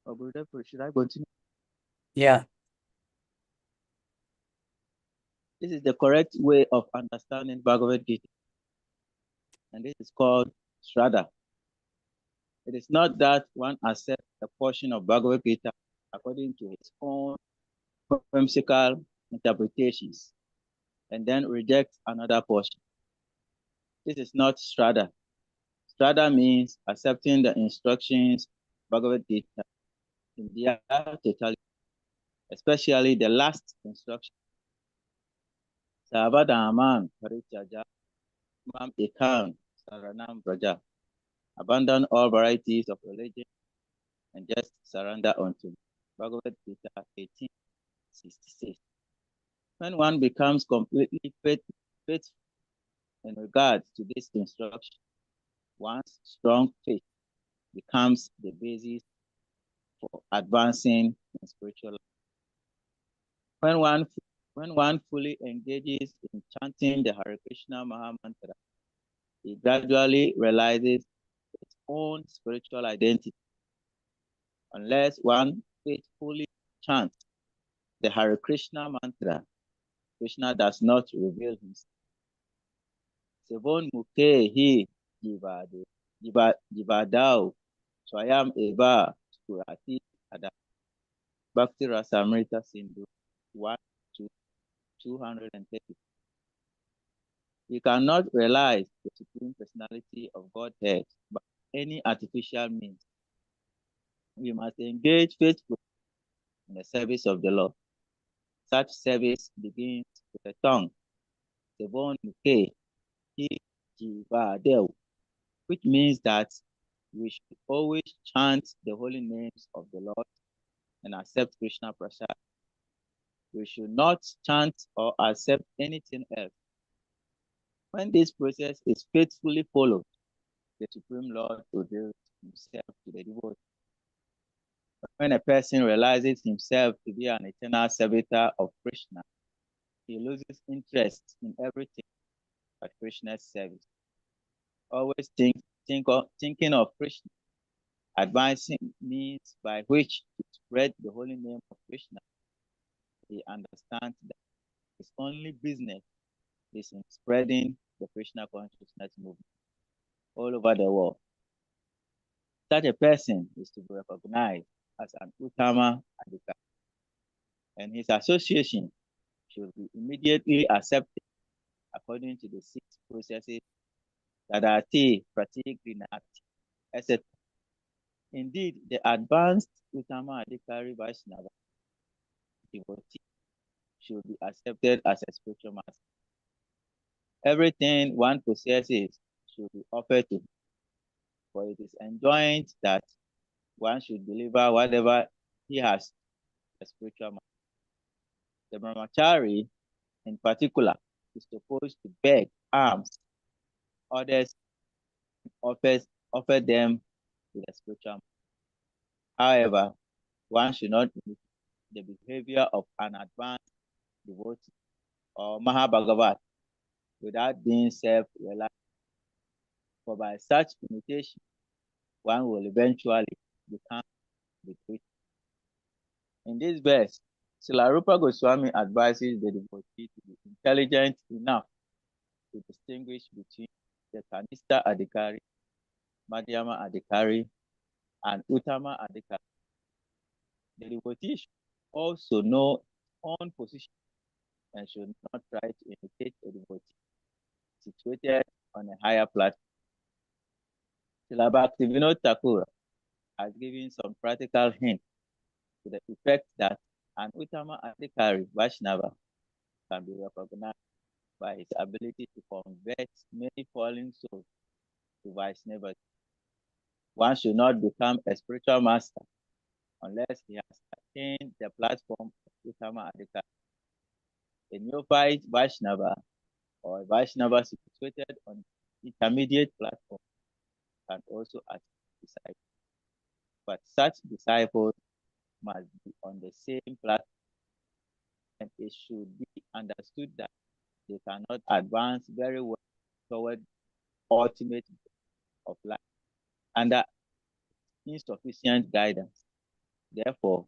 Oh, Brother, should I continue? Yeah. This is the correct way of understanding Bhagavad Gita. And this is called Shraddha. It is not that one accepts a portion of Bhagavad Gita according to his own whimsical interpretations and then rejects another portion. This is not Shraddha. Shraddha means accepting the instructions of Bhagavad Gita in their totality, especially the last instruction. Savadhaman Parichaja Mam Ekam Saranam Braja. Abandon all varieties of religion and just surrender unto me. Bhagavad Gita 18:66. When one becomes completely faithful in regards to this instruction, one's strong faith becomes the basis for advancing in spiritual life. When one fully engages in chanting the Hare Krishna Maha Mantra, he gradually realizes his own spiritual identity. Unless one faithfully chants the Hare Krishna mantra, Krishna does not reveal himself. Sevon Mukhe hi jivadao swayam eva skurati ada. Bhakti Rasamrita Sindhu 1 to 230. You cannot realize the Supreme Personality of Godhead by any artificial means. We must engage faithfully in the service of the Lord. Such service begins with the tongue, Sevon Mukhe hi jivadao, which means that we should always chant the holy names of the Lord and accept Krishna Prasad. We should not chant or accept anything else. When this process is faithfully followed, the Supreme Lord reveals himself to the devotee. When a person realizes himself to be an eternal servitor of Krishna, he loses interest in everything but Krishna's service. Always thinking of Krishna, advancing means by which to spread the holy name of Krishna. He understands that his only business is in spreading the Krishna consciousness movement all over the world. Such a person is to be recognized as an Uttama Adhikari, and his association should be immediately accepted according to the 6 processes that are Pratik, Grinati, etc. Indeed, the advanced Uttama Adhikari Vaishnava devotee should be accepted as a spiritual master. Everything one possesses should be offered to him, for it is enjoined that one should deliver whatever he has to a spiritual master. The brahmachari, in particular, is supposed to beg alms. Others offer them to the spiritual master. However, one should not imitate the behavior of an advanced devotee or Mahabhagavat without being self-reliant. For by such imitation, one will eventually become the great. In this verse, Srila Rupa Goswami advises the devotee to be intelligent enough to distinguish between the Kanista Adhikari, Madhyama Adhikari, and Uttama Adhikari. The devotee should also know his own position and should not try to imitate a devotee situated on a higher platform. Srila Bhaktivinoda Thakur has given some practical hints to the effect that an Uttama Adhikari Vaishnava can be recognized by his ability to convert many fallen souls to Vaishnavas. One should not become a spiritual master unless he has attained the platform of Uttama Adhikari. A neophyte Vaishnava or a Vaishnava situated on intermediate platform and also as disciples. But such disciples must be on the same platform, and it should be understood that they cannot advance very well toward ultimate of life under insufficient guidance. Therefore,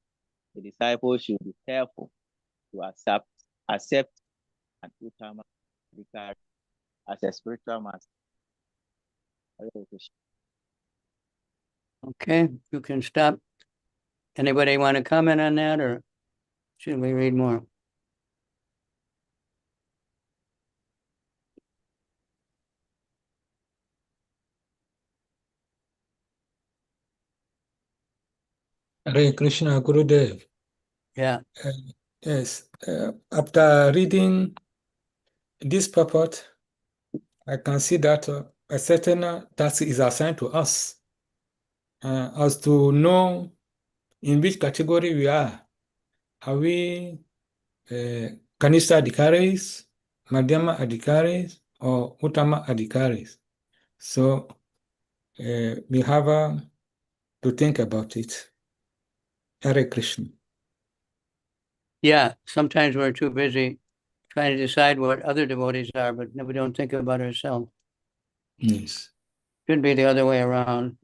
the disciples should be careful to accept an ultimate vicar as a spiritual master. Okay, you can stop. Anybody want to comment on that, or should we read more? Hare Krishna Gurudev. Yeah. Yes, after reading this purport, I can see that a certain task is assigned to us as to know in which category we are. Are we Kanishta Adhikaris, Madhyama Adhikaris, or Uttama Adhikaris? So we have to think about it. Hare Krishna. Yeah, sometimes we're too busy trying to decide what other devotees are, but we don't think about ourselves. Yes. Should be the other way around.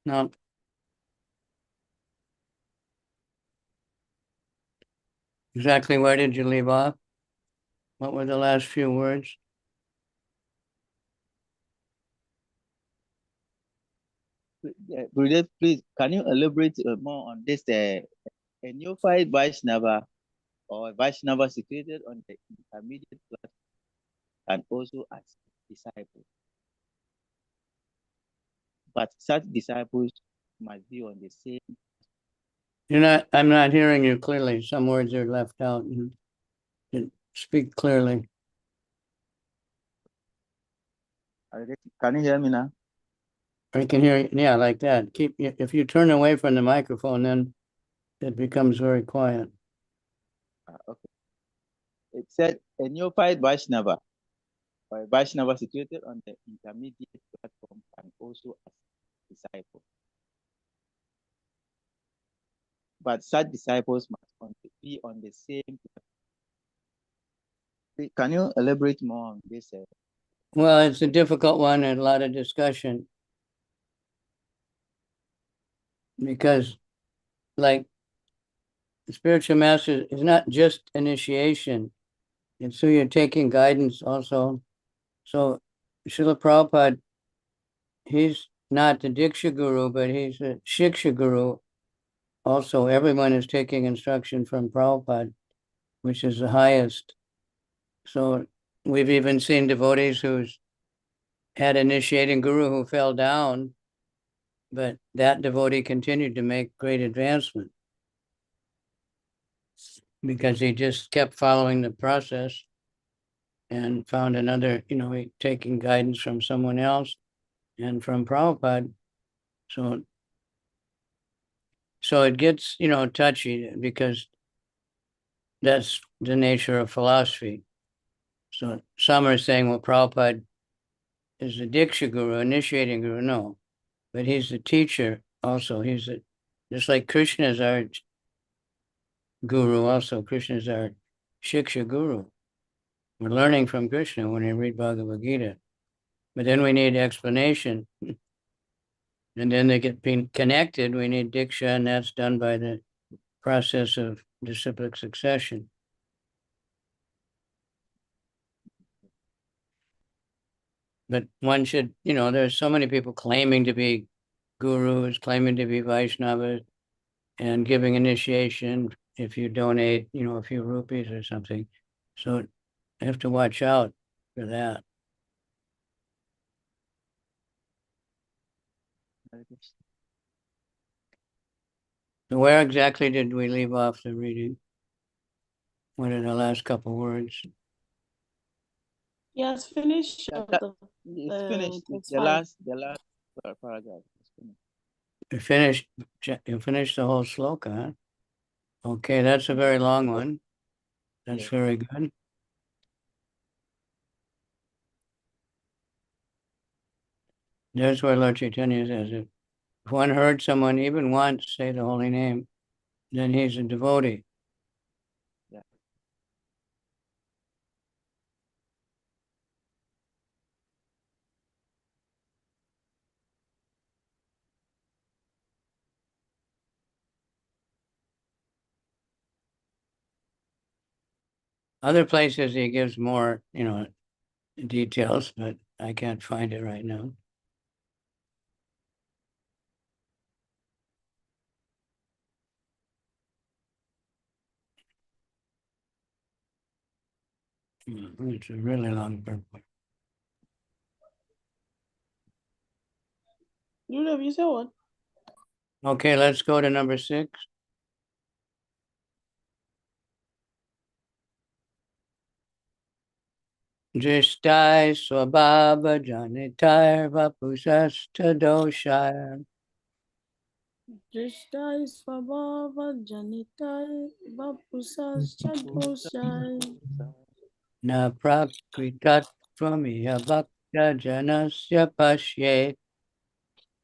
No. Exactly where did you leave off? What were the last few words? Gurudev, please, can you elaborate more on this? A neophyte Vaishnava or Vaishnava situated on the intermediate platform and also as disciples. But such disciples must be on the same. I'm not hearing you clearly. Some words are left out. Speak clearly. Can you hear me now? I can hear you. Yeah, like that. If you turn away from the microphone, then it becomes very quiet. Okay. It said a neophyte Vaishnava or a Vaishnava situated on the intermediate platform and also as disciple. But such disciples must be on the same platform. Can you elaborate more on this? Well, it's a difficult one and a lot of discussion. Because, like, the spiritual master is not just initiation. And so you're taking guidance also. So Srila Prabhupada, he's not the Diksha Guru, but he's a Shiksha Guru. Also, everyone is taking instruction from Prabhupada, which is the highest. So we've even seen devotees who's had initiating guru who fell down, but that devotee continued to make great advancement because he just kept following the process and found another, taking guidance from someone else and from Prabhupada. So it gets, touchy because that's the nature of philosophy. So some are saying, well, Prabhupada is the Diksha Guru, initiating Guru. No, but he's the teacher also. Just like Krishna is our Guru also. Krishna is our Shiksha Guru. We're learning from Krishna when we read Bhagavad Gita. But then we need explanation. And then they get connected. We need Diksha, and that's done by the process of disciplic succession. But one should, there's so many people claiming to be gurus, claiming to be Vaishnavas, and giving initiation if you donate, a few rupees or something. So you have to watch out for that. So where exactly did we leave off the reading? What are the last couple words? Yes, finish. It's finished. The last paragraph is finished. You finished the whole sloka, huh? Okay, that's a very long one. That's very good. There's where Lord Chaitanya says, if one heard someone even once say the holy name, then he's a devotee. Yeah. Other places he gives more, details, but I can't find it right now. It's a really long purport. You said what? Okay, let's go to number 6. Dristai swabhava janitar vapusasta doshaya. Drishtai Svabhava Janitai Vapusas Chadosai Na prakritatvam bhakta janasya pasye.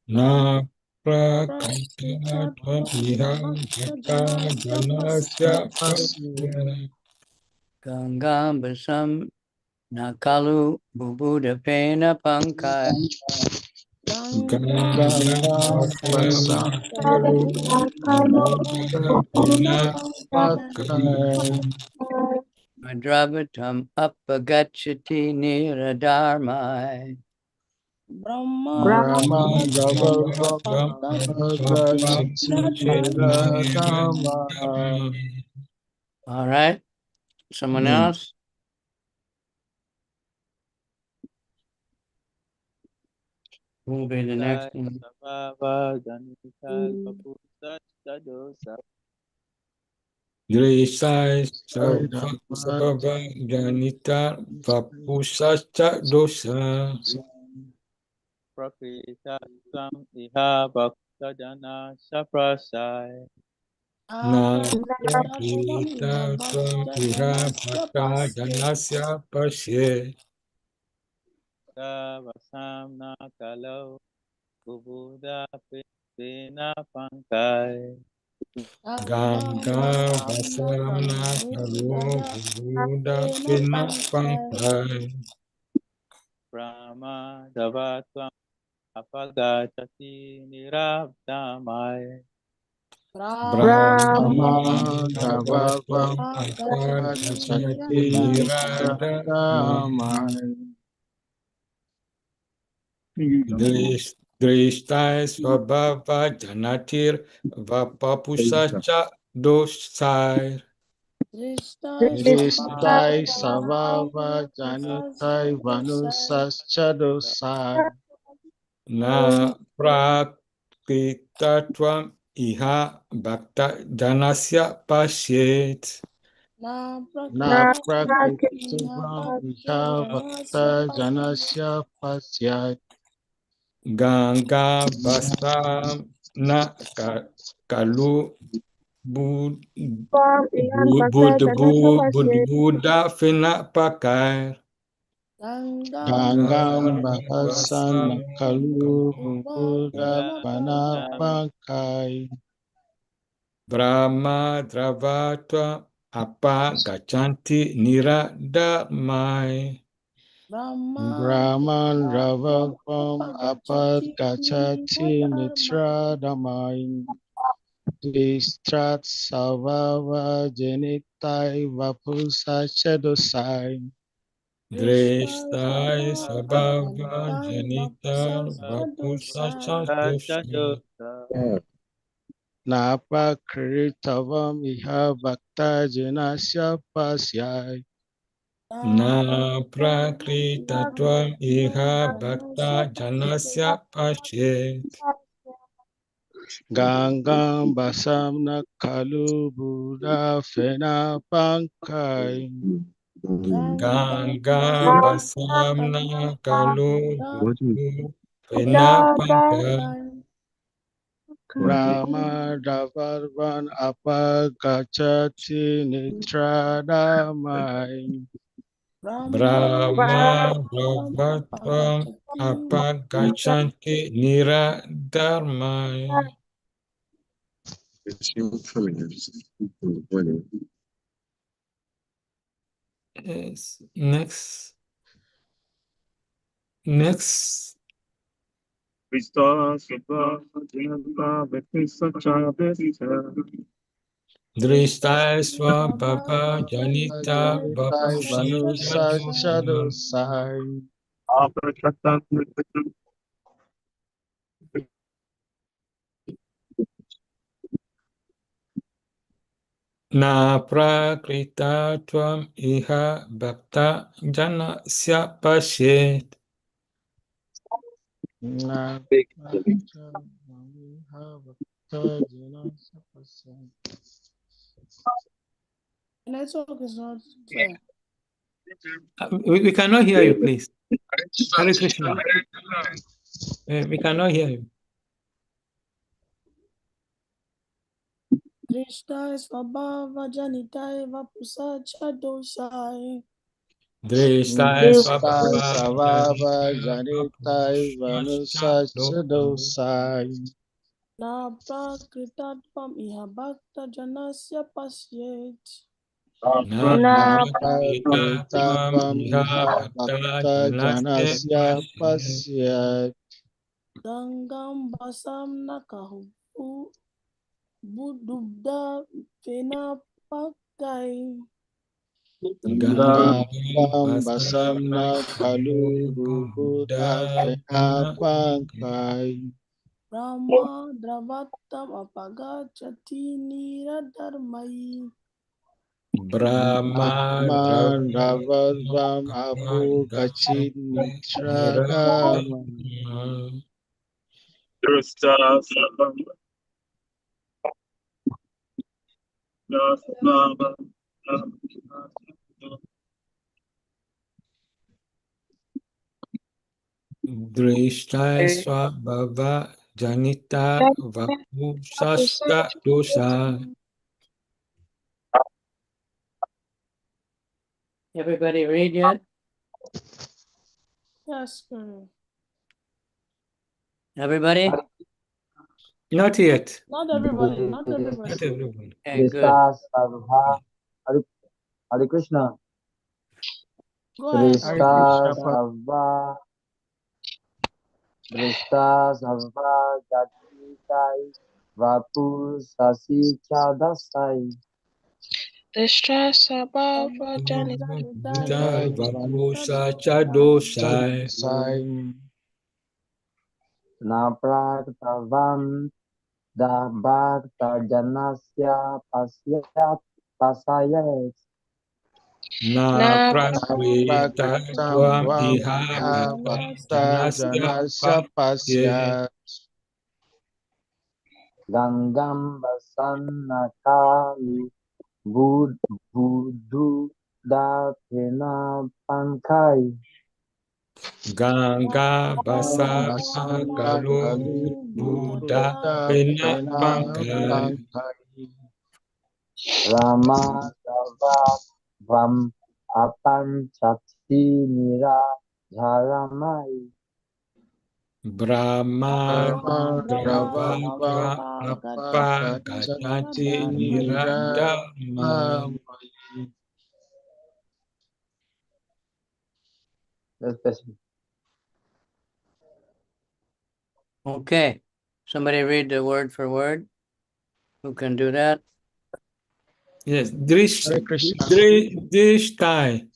Na prakritatvam iha Prakritatvam bhakta janasya pasya. Gangambasam nakalu bubudapena pankai. Ganga Gangam kalu buddha pina pakai. Madravatam apagachati niradharmai. Brahma Brahman Brahma All right. Someone else? Who will be the next one? Dresai sabhava janita vapusascha dosa. Prakritatvam iha bhakta jana saprasai. Na prakrita svam iha bhakta janasya pasye. Vasam na kalau kubuda pena pankai. Ganga vasana kalu buddha pina pankai. Brahma davatvam apagachati nirabdhamai. Brahma davatvam apagachati niradhamai. Drishtai svabhava janatir vapapusascha dosai. Drishtai Sabhava Janitai Vanusascha dosai. Na prakritatvam iha bhakta janasya pasyet. Na Na prakritvam iha bhakta janasya pasyat. Ganga basam na kalu Buddha fina pakai. Gangam bahasan nakalu buddha panapakai. Brahma dravatva apa gachanti niradhamai. Brahman ravakvam apat gachati nitradhamai. Distrat savava jenitai vapusacha dosai. Dreshtai sabhava janita vapusacha dosai. Napa kritavam iha bhakta janasya pasyai. Na prakritatvam iha bhakta janasya pasyet. Gangam basam nakalu buddha fena pankai. Ganga basamna kalu fena pakai. Brahma Davarvan Apagachati Nitradamai. Brahma Bhavatvam Apagachanti Niradharmai. Yes. Next. Drishtai Swabhava Janita Vanusa Shadow Sai. Na prakrita tvam iha bhakta janasya pashet. Na Network is not clear. We cannot hear you, please. Hare Krishna. We cannot hear you. Drishta Svabhava Janitai Vapusa Chadoshai. Drishtai Savava Janitai Vanusa Shadow Sai. Na prakritatvam iha bhakta janasya pasyet. Na prakrita tvam Tavam iha Iha bhakta Bhakta janasya Janasya pashet. Pasyat. Gangam basam nakahu budubda vena pakai. Gangam Basamna Kalu Buddha Fena Pankai. Brahma dravatam apagachati niradharmai. Brahma Man Davavam Apu Kachit Nitradama. Drishtai Swabhava Janita Vapusasta Dosa. Everybody read yet? Yes, Guru. Everybody? Not yet. Not everybody, not Not everybody. everyone. Okay, good. Hare Krishna. Go ahead. Hare Krishna. Drishta Sarva Jatitai Vapu Sasi Chadasai. Drishta Sabhava Janita Vapusa Chadosai. Sai. Napraktavam Da Bhakta Janasya Pasayat. Na prakrita tvam iha Bhakta bhakta Janasya Pasyat. Gangam Basannakalu Buddhu Dapena Pankai. Ganga Basana Basana Kalu Kalu Buddha Buddha Pena Fena Pankai. Pankai. Rama Vam Apanchati Nira Dharamai. Brahma Dravam Dravadva Apa Gachanti Niradharma. Okay. Somebody read the word for word. Who can do that? Yes, Hare Krishna. Drishtai,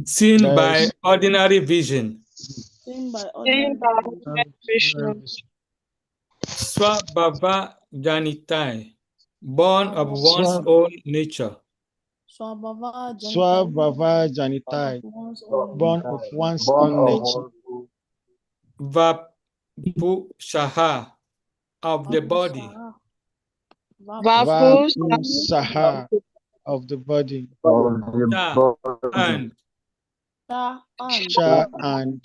seen by ordinary vision. Seen by ordinary vision. Swabhava Janitai, born of one's own nature. Swabhava Janitai, born of one's own nature. Vapushaha, of the body. Vapusaha, of the body. Sha, and. Sha and.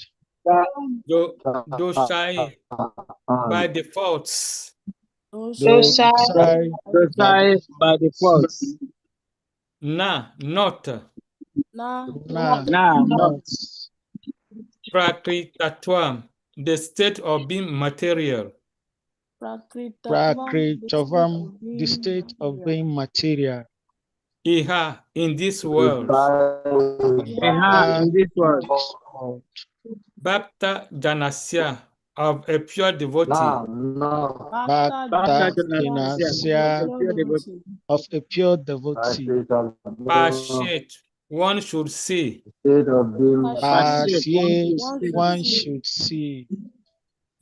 Doshai by default. Dosai by default. Na, not. Na. not. Prakritatvam, the state of being material. Prakritavam, the state of being material. Iha, in this world. In this world. Bhakta Janasya, of a pure devotee. Bhakta Janasya, of a pure devotee. Pashet, one should see. Pashet, one should see.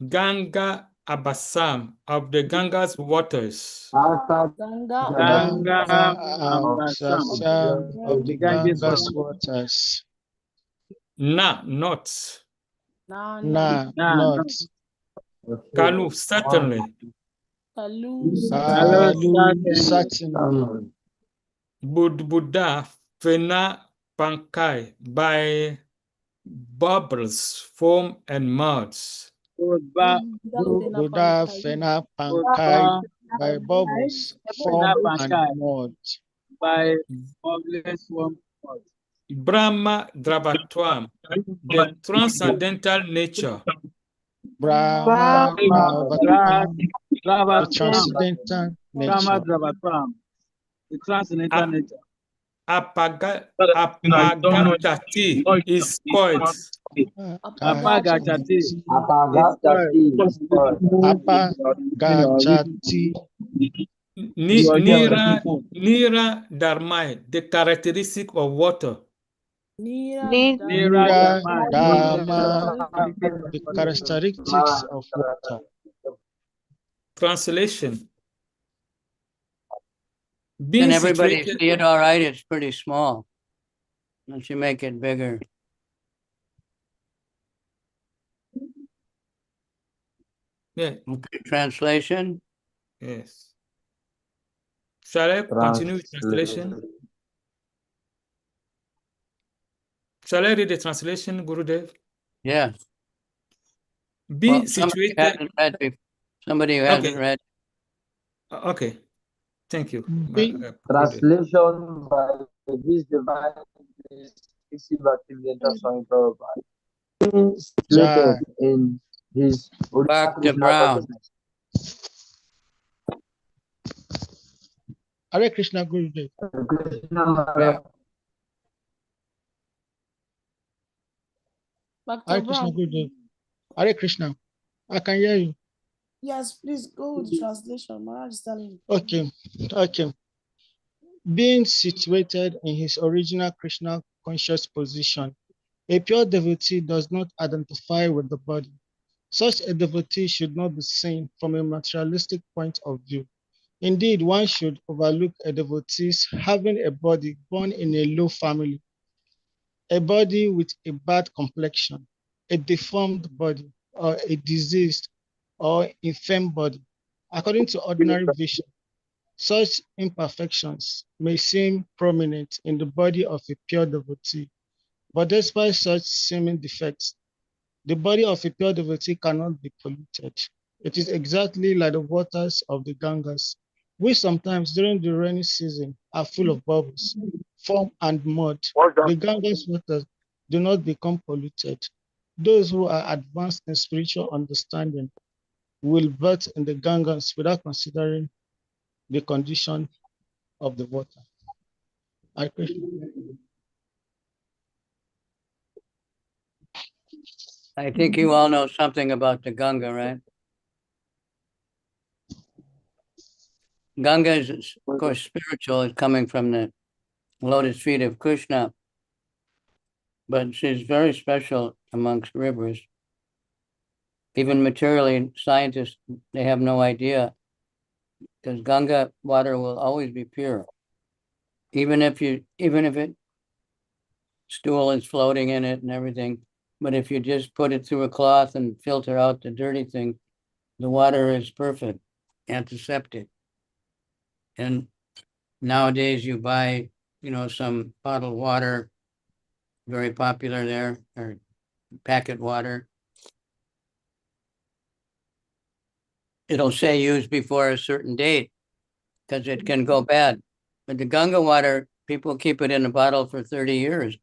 Ganga Abasam, of the Ganga's waters. Ganga Abasam, of the Ganga's waters. Na, not. Na, not. Kalu, certainly. Kalu, certainly. Buddha, Fena Pankai, by bubbles, foam, and muds. Buddha, Fena Pankai, by bubbles, foam, and mud. By bubbles, foam, mud. Brahma Dravatwam, the transcendental nature. Brahma Dravatwam, the transcendental nature. The transcendental nature. Apagachati is spoiled. Apagachati. Nira Dharmai, the characteristic of water. Nira Dharma, the characteristics of water. Translation. Can everybody see it all right? It's pretty small. Once you make it bigger. Yeah. Okay, translation? Yes. Shall I continue with translation? Shall I read the translation, Gurudev? Yeah. Being situated. Somebody who hasn't read. Okay. Thank you. Translation by this divine situated in his Dr. Brown. Hare Krishna Gurudev. Hare Krishna Gurudev. Hare Krishna. I can hear you. Yes, please go with the translation. Maharaj is telling me. Okay. Being situated in his original Krishna conscious position, a pure devotee does not identify with the body. Such a devotee should not be seen from a materialistic point of view. Indeed, one should overlook a devotee having a body born in a low family, a body with a bad complexion, a deformed body, or a diseased or infirm body. According to ordinary vision, such imperfections may seem prominent in the body of a pure devotee, but despite such seeming defects, the body of a pure devotee cannot be polluted. It is exactly like the waters of the Gangas, which sometimes during the rainy season are full of bubbles, foam, and mud. The Gangas waters do not become polluted. Those who are advanced in spiritual understanding will bathe in the Gangas without considering the condition of the water. I think you all know something about the Ganga, right? Ganga is, of course, spiritual. It's coming from the lotus feet of Krishna, but she's very special amongst rivers. Even materially, scientists, they have no idea, because Ganga water will always be pure. Even if it stool is floating in it and everything, but if you just put it through a cloth and filter out the dirty thing, the water is perfect, antiseptic. And nowadays you buy, some bottled water, very popular there, or packet water. it'll say use before a certain date because it can go bad. But the Ganga water, people keep it in a bottle for 30 years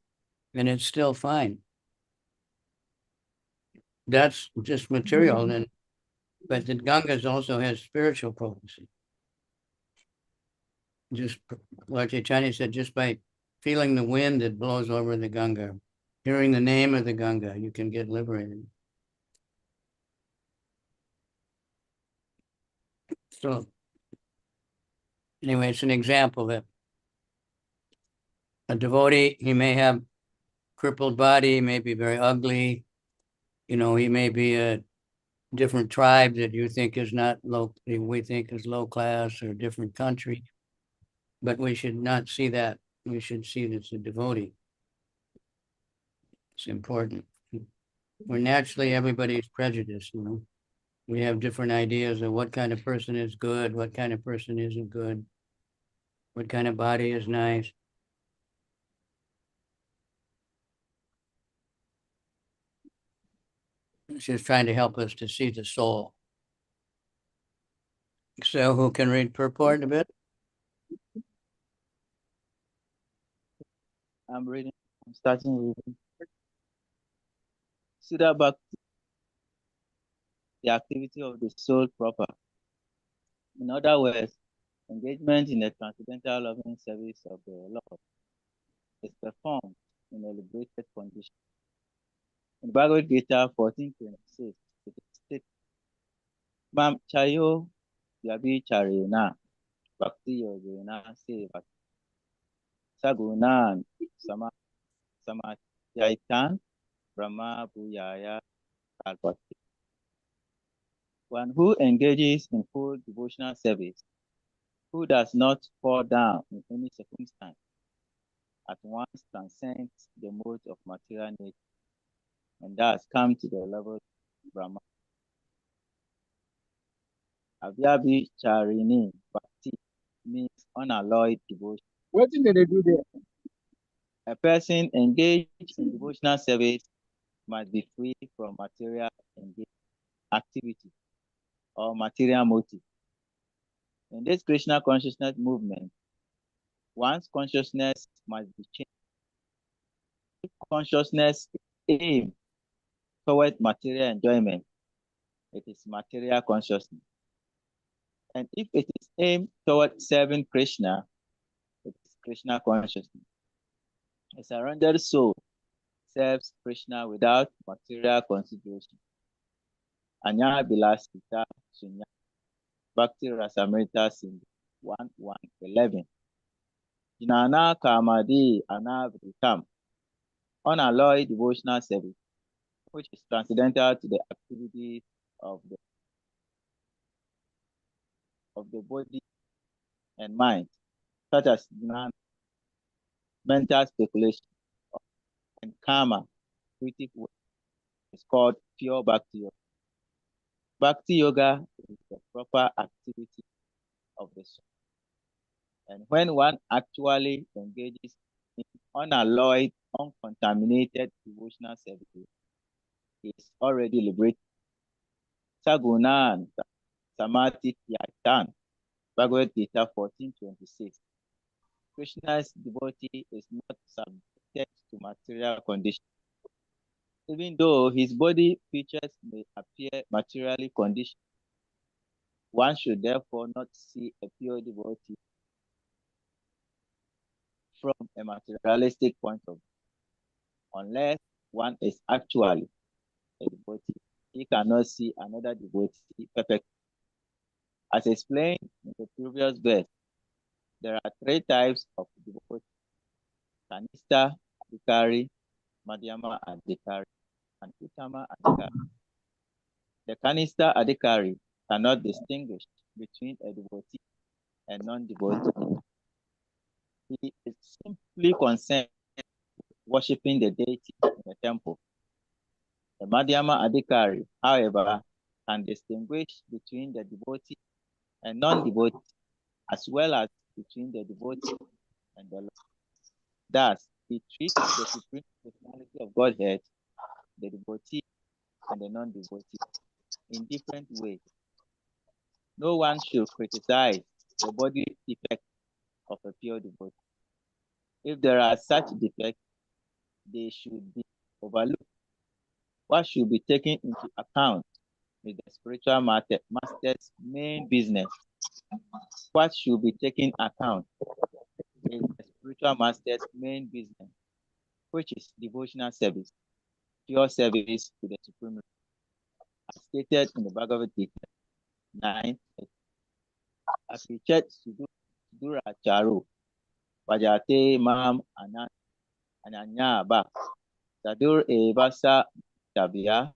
and it's still fine. That's just material, but the Gangas also has spiritual potency. Just Lord Chaitanya said, just by feeling the wind that blows over the Ganga, hearing the name of the Ganga, you can get liberated. So anyway, it's an example that a devotee, he may have crippled body, he may be very ugly, he may be a different tribe that you think is not low, we think is low class, or different country, but we should not see that. We should see that it's a devotee. It's important. We're naturally, everybody's prejudiced, We have different ideas of what kind of person is good, what kind of person isn't good, what kind of body is nice. It's just trying to help us to see the soul. So who can read purport a bit? I'm starting reading. Sudha Bhakti, the activity of the soul proper. In other words, engagement in the transcendental loving service of the Lord is performed in a liberated condition. In Bhagavad Gita 14:26, it states, Mam Chayo Yabi Charena Bhakti Yogena Seva Sagunan Samatyaitan Brahma Bhuyaya Kalpati. One who engages in full devotional service, who does not fall down in any circumstance, at once transcends the modes of material nature, and thus come to the level of Brahma. Avyabi Charini Bhakti means unalloyed devotion. What did they do there? A person engaged in devotional service must be free from material activity or material motive. In this Krishna consciousness movement, one's consciousness must be changed. If consciousness aims toward material enjoyment, it is material consciousness. And if it is aimed toward serving Krishna, it is Krishna consciousness. A surrendered soul serves Krishna without material consideration. Anya Bilasita Sunya Bhakti Rasamrita Sindhu 1:11. Jnana Kamadi Anavritam, unalloyed devotional service, which is transcendental to the activities of the body and mind, such as mental speculation and karma, is called pure Bhakti Yoga. Bhakti Yoga is the proper activity of the soul. And when one actually engages in unalloyed, uncontaminated devotional service, he is already liberated. Sagunan Samati Yatan, Bhagavad Gita 14:26. Krishna's devotee is not subjected to material conditions. Even though his body features may appear materially conditioned, one should therefore not see a pure devotee from a materialistic point of view. Unless one is actually a devotee, he cannot see another devotee perfectly. As explained in the previous verse, there are three types of devotees: Kanista Adhikari, Madhyama Adhikari, and Uttama Adhikari. The Kanista Adhikari cannot distinguish between a devotee and non-devotee. He is simply concerned with worshipping the deity in the temple. The Madhyama Adhikari, however, can distinguish between the devotee and non-devotee, as well as between the devotee and the Lord. Thus, he treats the Supreme Personality of Godhead, the devotee, and the non-devotee in different ways. No one should criticize the body defect of a pure devotee. If there are such defects, they should be overlooked. What should be taken into account is the spiritual master's main business. What should be taken account is the spiritual master's main business, which is devotional service, pure service to the Supreme Lord, as stated in the Bhagavad Gita 9. Apichet Sudura Charu, Vajate Mam Ananya Bak, Sadur Evasa Tabia,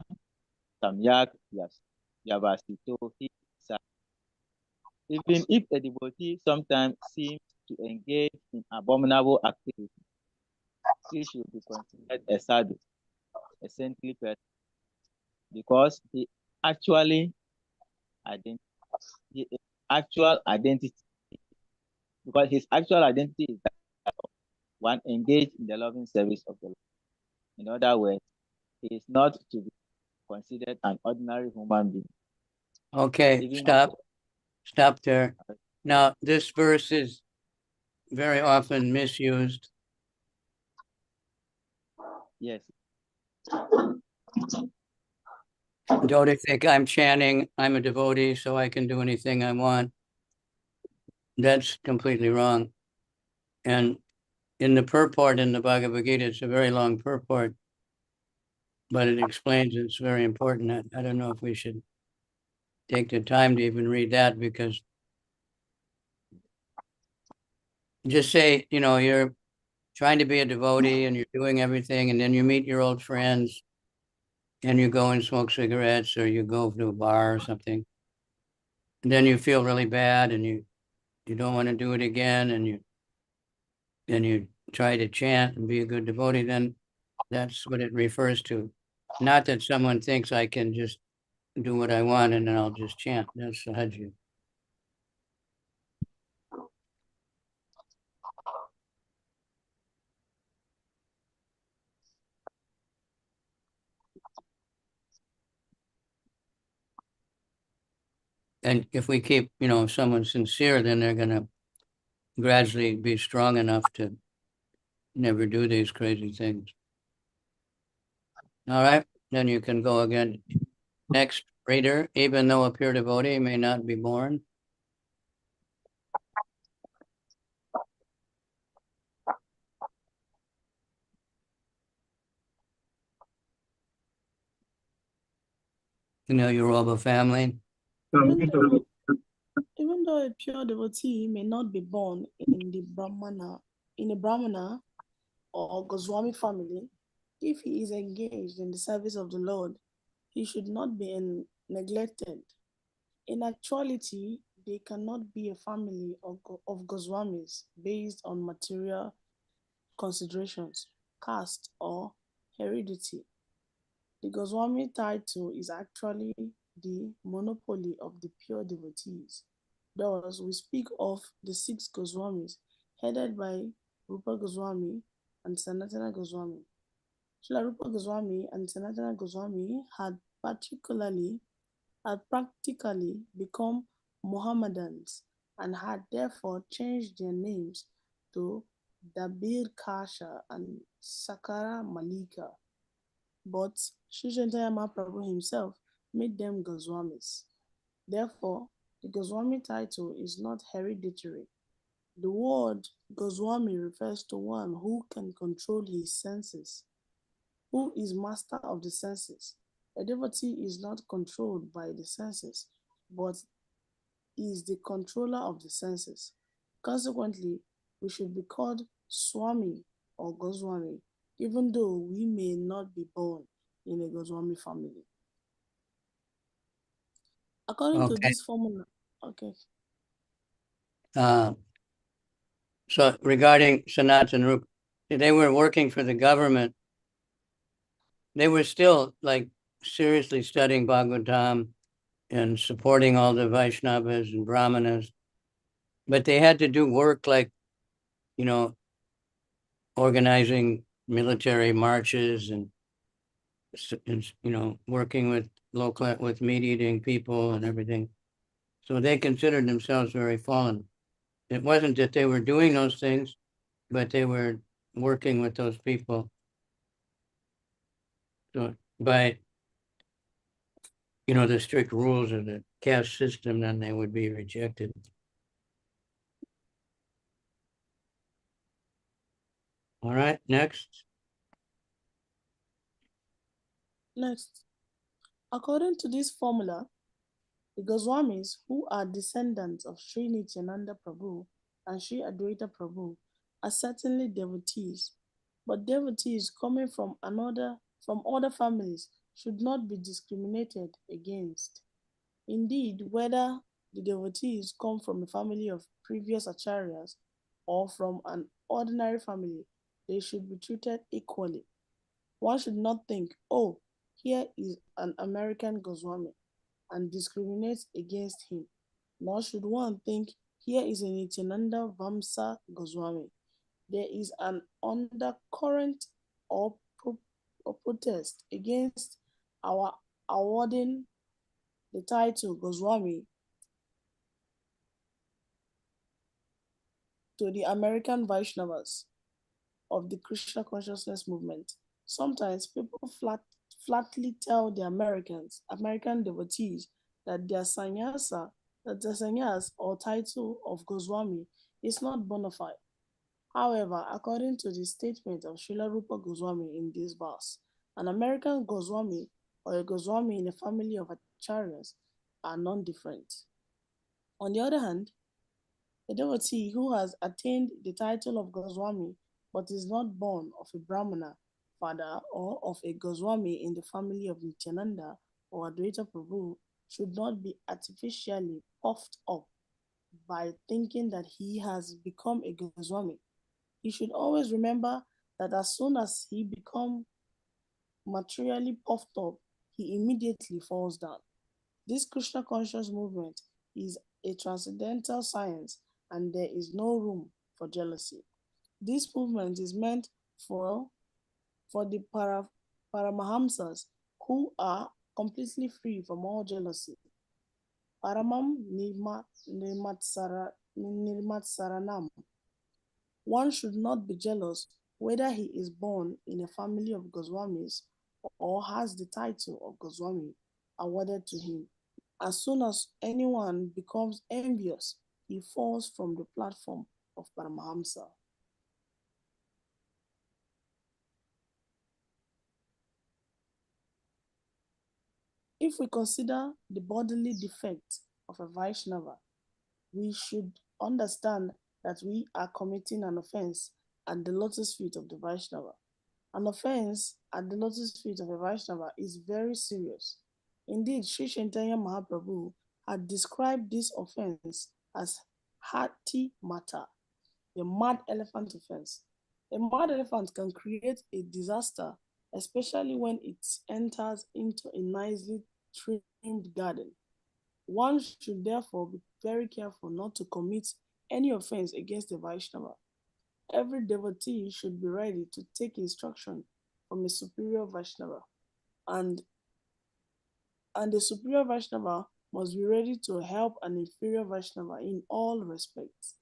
Samyak Yavasito. Even if a devotee sometimes seems to engage in abominable activity, he should be considered a sadhu, a saintly person, because his actual identity is that one engaged in the loving service of the Lord. In other words, he is not to be considered an ordinary human being. Okay, stop there. Now, this verse is very often misused. Yes. Don't you think I'm chanting, I'm a devotee, so I can do anything I want? That's completely wrong. And in the purport in the Bhagavad Gita, it's a very long purport, but it explains it's very important. I don't know if we should take the time to even read that, because just say, you're trying to be a devotee and you're doing everything, and then you meet your old friends and you go and smoke cigarettes, or you go to a bar or something, and then you feel really bad and you don't want to do it again, and you try to chant and be a good devotee, then that's what it refers to. Not that someone thinks I can just do what I want and then I'll just chant. That's Sahajya. And if we keep, if someone's sincere, then they're going to gradually be strong enough to never do these crazy things. All right, then you can go again. Next reader, even though a pure devotee may not be born. Yoruba family. Even though a pure devotee may not be born in a Brahmana or Goswami family, if he is engaged in the service of the Lord, he should not be neglected. In actuality, they cannot be a family of Goswamis based on material considerations, caste, or heredity. The Goswami title is actually the monopoly of the pure devotees. Thus, we speak of the 6 Goswamis headed by Rupa Goswami and Sanatana Goswami. Srila Rupa Goswami and Sanatana Goswami had practically become Mohammedans and had therefore changed their names to Dabir Kasha and Sakara Malika. But Sri Chaitanya Mahaprabhu himself made them Goswamis. Therefore, the Goswami title is not hereditary. The word Goswami refers to one who can control his senses, who is master of the senses. A devotee is not controlled by the senses, but is the controller of the senses. Consequently, we should be called Swami or Goswami, even though we may not be born in a Goswami family. According to this formula, So regarding Sanat and Rupa, they were working for the government. They were still seriously studying Bhagavatam and supporting all the Vaishnavas and Brahmanas, but they had to do work organizing military marches and working with meat-eating people and everything. So they considered themselves very fallen. It wasn't that they were doing those things, but they were working with those people. So by, the strict rules of the caste system, then they would be rejected. All right, next. Next, according to this formula, the Goswamis, who are descendants of Sri Nityananda Prabhu and Sri Advaita Prabhu, are certainly devotees, but devotees coming from other families should not be discriminated against. Indeed, whether the devotees come from a family of previous acharyas or from an ordinary family, they should be treated equally. One should not think, oh, here is an American Goswami, and discriminate against him. Nor should one think, here is a Nityananda Vamsa Goswami. There is an undercurrent or protest against our awarding the title Goswami to the American Vaishnavas of the Krishna consciousness movement. Sometimes people flatly tell the American devotees that their sannyas or title of Goswami is not bona fide. However, according to the statement of Srila Rupa Goswami in this verse, an American Goswami or a Goswami in a family of acharyas are non-different. On the other hand, a devotee who has attained the title of Goswami but is not born of a Brahmana father or of a Goswami in the family of Nityananda or Advaita Prabhu should not be artificially puffed up by thinking that he has become a Goswami. He should always remember that as soon as he becomes materially puffed up, he immediately falls down. This Krishna conscious movement is a transcendental science and there is no room for jealousy. This movement is meant for the Paramahamsas who are completely free from all jealousy. Paramam Nirmatsaranam. One should not be jealous whether he is born in a family of Goswamis or has the title of Goswami awarded to him. As soon as anyone becomes envious, he falls from the platform of Paramahamsa. If we consider the bodily defects of a Vaishnava, we should understand that we are committing an offense at the lotus feet of the Vaishnava. An offense at the lotus feet of a Vaishnava is very serious. Indeed, Sri Chaitanya Mahaprabhu had described this offense as Hati Mata, the mad elephant offense. A mad elephant can create a disaster, especially when it enters into a nicely trimmed garden. One should therefore be very careful not to commit any offense against a Vaishnava. Every devotee should be ready to take instruction from a superior Vaishnava, and the superior Vaishnava must be ready to help an inferior Vaishnava in all respects.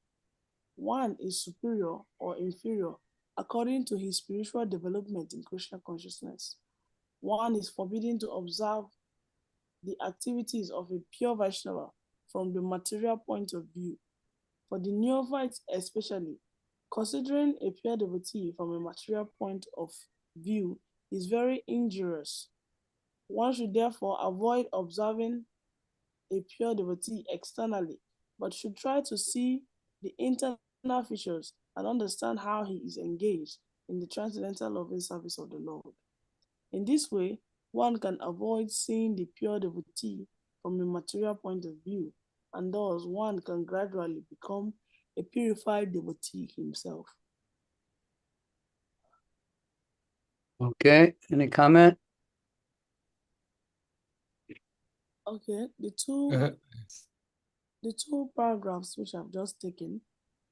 One is superior or inferior according to his spiritual development in Krishna consciousness. One is forbidden to observe the activities of a pure Vaishnava from the material point of view. For the neophytes especially, considering a pure devotee from a material point of view is very injurious. One should therefore avoid observing a pure devotee externally, but should try to see the internal features and understand how he is engaged in the transcendental loving service of the Lord. In this way, one can avoid seeing the pure devotee from a material point of view, and thus one can gradually become a purified devotee himself. Okay, any comment? Okay, the two paragraphs which I've just taken,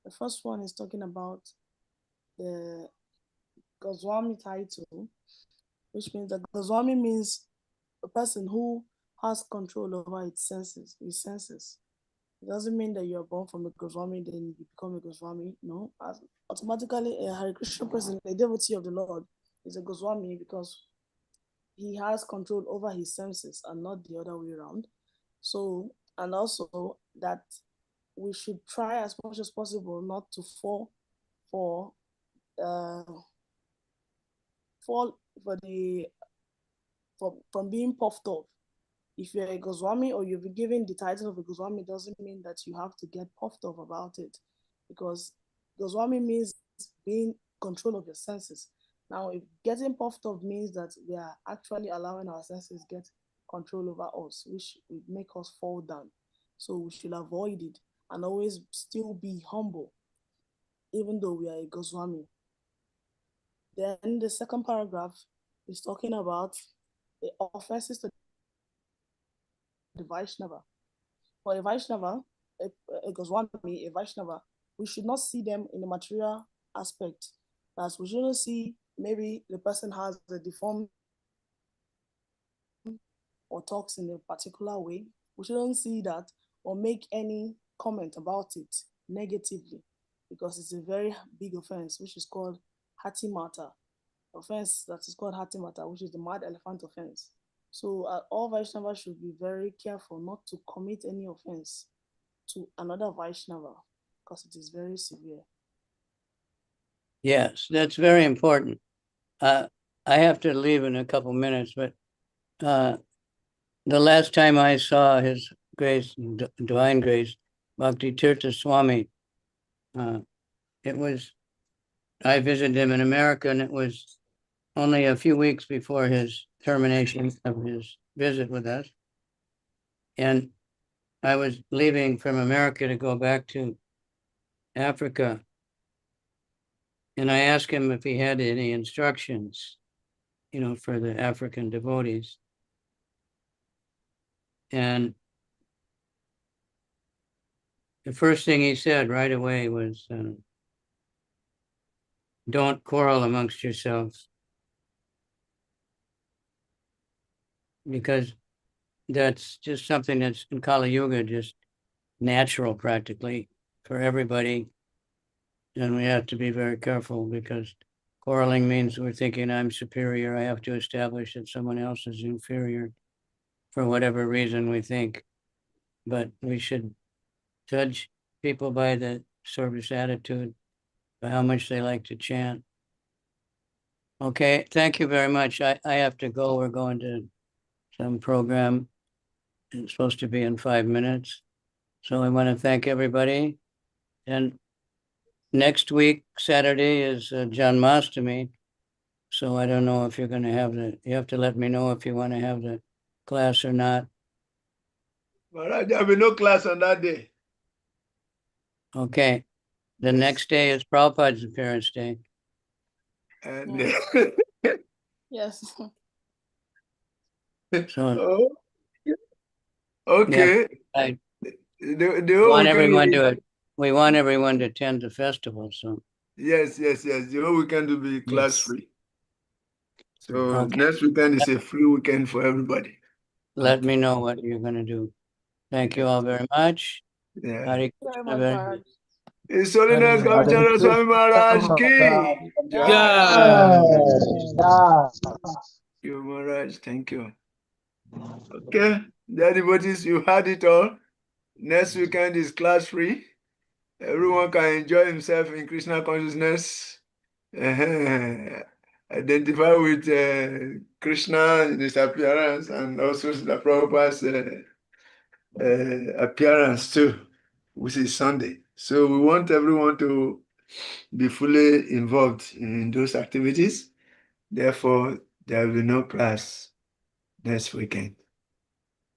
the first one is talking about the Goswami title, which means that Goswami means a person who has control over his senses. It doesn't mean that you're born from a Goswami, then you become a Goswami. No, automatically a Hare Krishna person, a devotee of the Lord, is a Goswami because he has control over his senses and not the other way around. So, and also that we should try as much as possible not to fall for from being puffed up. If you're a Goswami or you've been given the title of a Goswami, doesn't mean that you have to get puffed up about it, because Goswami means being control of your senses. Now, if getting puffed up means that we are actually allowing our senses get control over us, which would make us fall down. So we should avoid it and always still be humble, even though we are a Goswami. Then the second paragraph is talking about the offenses to the Vaishnava. For a Vaishnava, a Goswami, a Vaishnava, we should not see them in the material aspect. As we shouldn't see maybe the person has a deformed or talks in a particular way. We shouldn't see that or make any comment about it negatively, because it's a very big offense, which is called Hatimata. Offense that is called Hatimata, which is the mad elephant offense. So all Vaishnavas should be very careful not to commit any offense to another Vaishnava, because it is very severe. Yes, that's very important. I have to leave in a couple minutes, but the last time I saw His Grace, Divine Grace, Bhakti Tirtha Swami, I visited him in America, and it was only a few weeks before his termination of his visit with us. And I was leaving from America to go back to Africa. And I asked him if he had any instructions, for the African devotees. And the first thing he said right away was, don't quarrel amongst yourselves. Because that's just something that's in Kali Yuga, just natural practically for everybody. And we have to be very careful, because quarreling means we're thinking I'm superior. I have to establish that someone else is inferior for whatever reason we think. But we should judge people by the service attitude, by how much they like to chant. Okay, thank you very much. I have to go. We're going to some program. It's supposed to be in 5 minutes. So I want to thank everybody. And next week, Saturday, is Janmashtami. So I don't know if you're going to have you have to let me know if you want to have the class or not. Maharaj, there will be no class on that day. Okay. The next day is Prabhupada's appearance day. And Yes. So okay. Yeah, we want everyone to attend the festival. So yes. The whole weekend will be class free. So next weekend is a free weekend for everybody. Let me know what you're going to do. Thank you all very much. Yeah. Hare Krishna. His Holiness Gavichandra Swami Maharaj ki Yeah. Thank you, Maharaj. Thank you. Okay, the devotees, you had it all. Next weekend is class free. Everyone can enjoy himself in Krishna consciousness. Identify with Krishna in his appearance, and also the Prabhupada's appearance too, which is Sunday. So we want everyone to be fully involved in those activities. Therefore, there will be no class next weekend.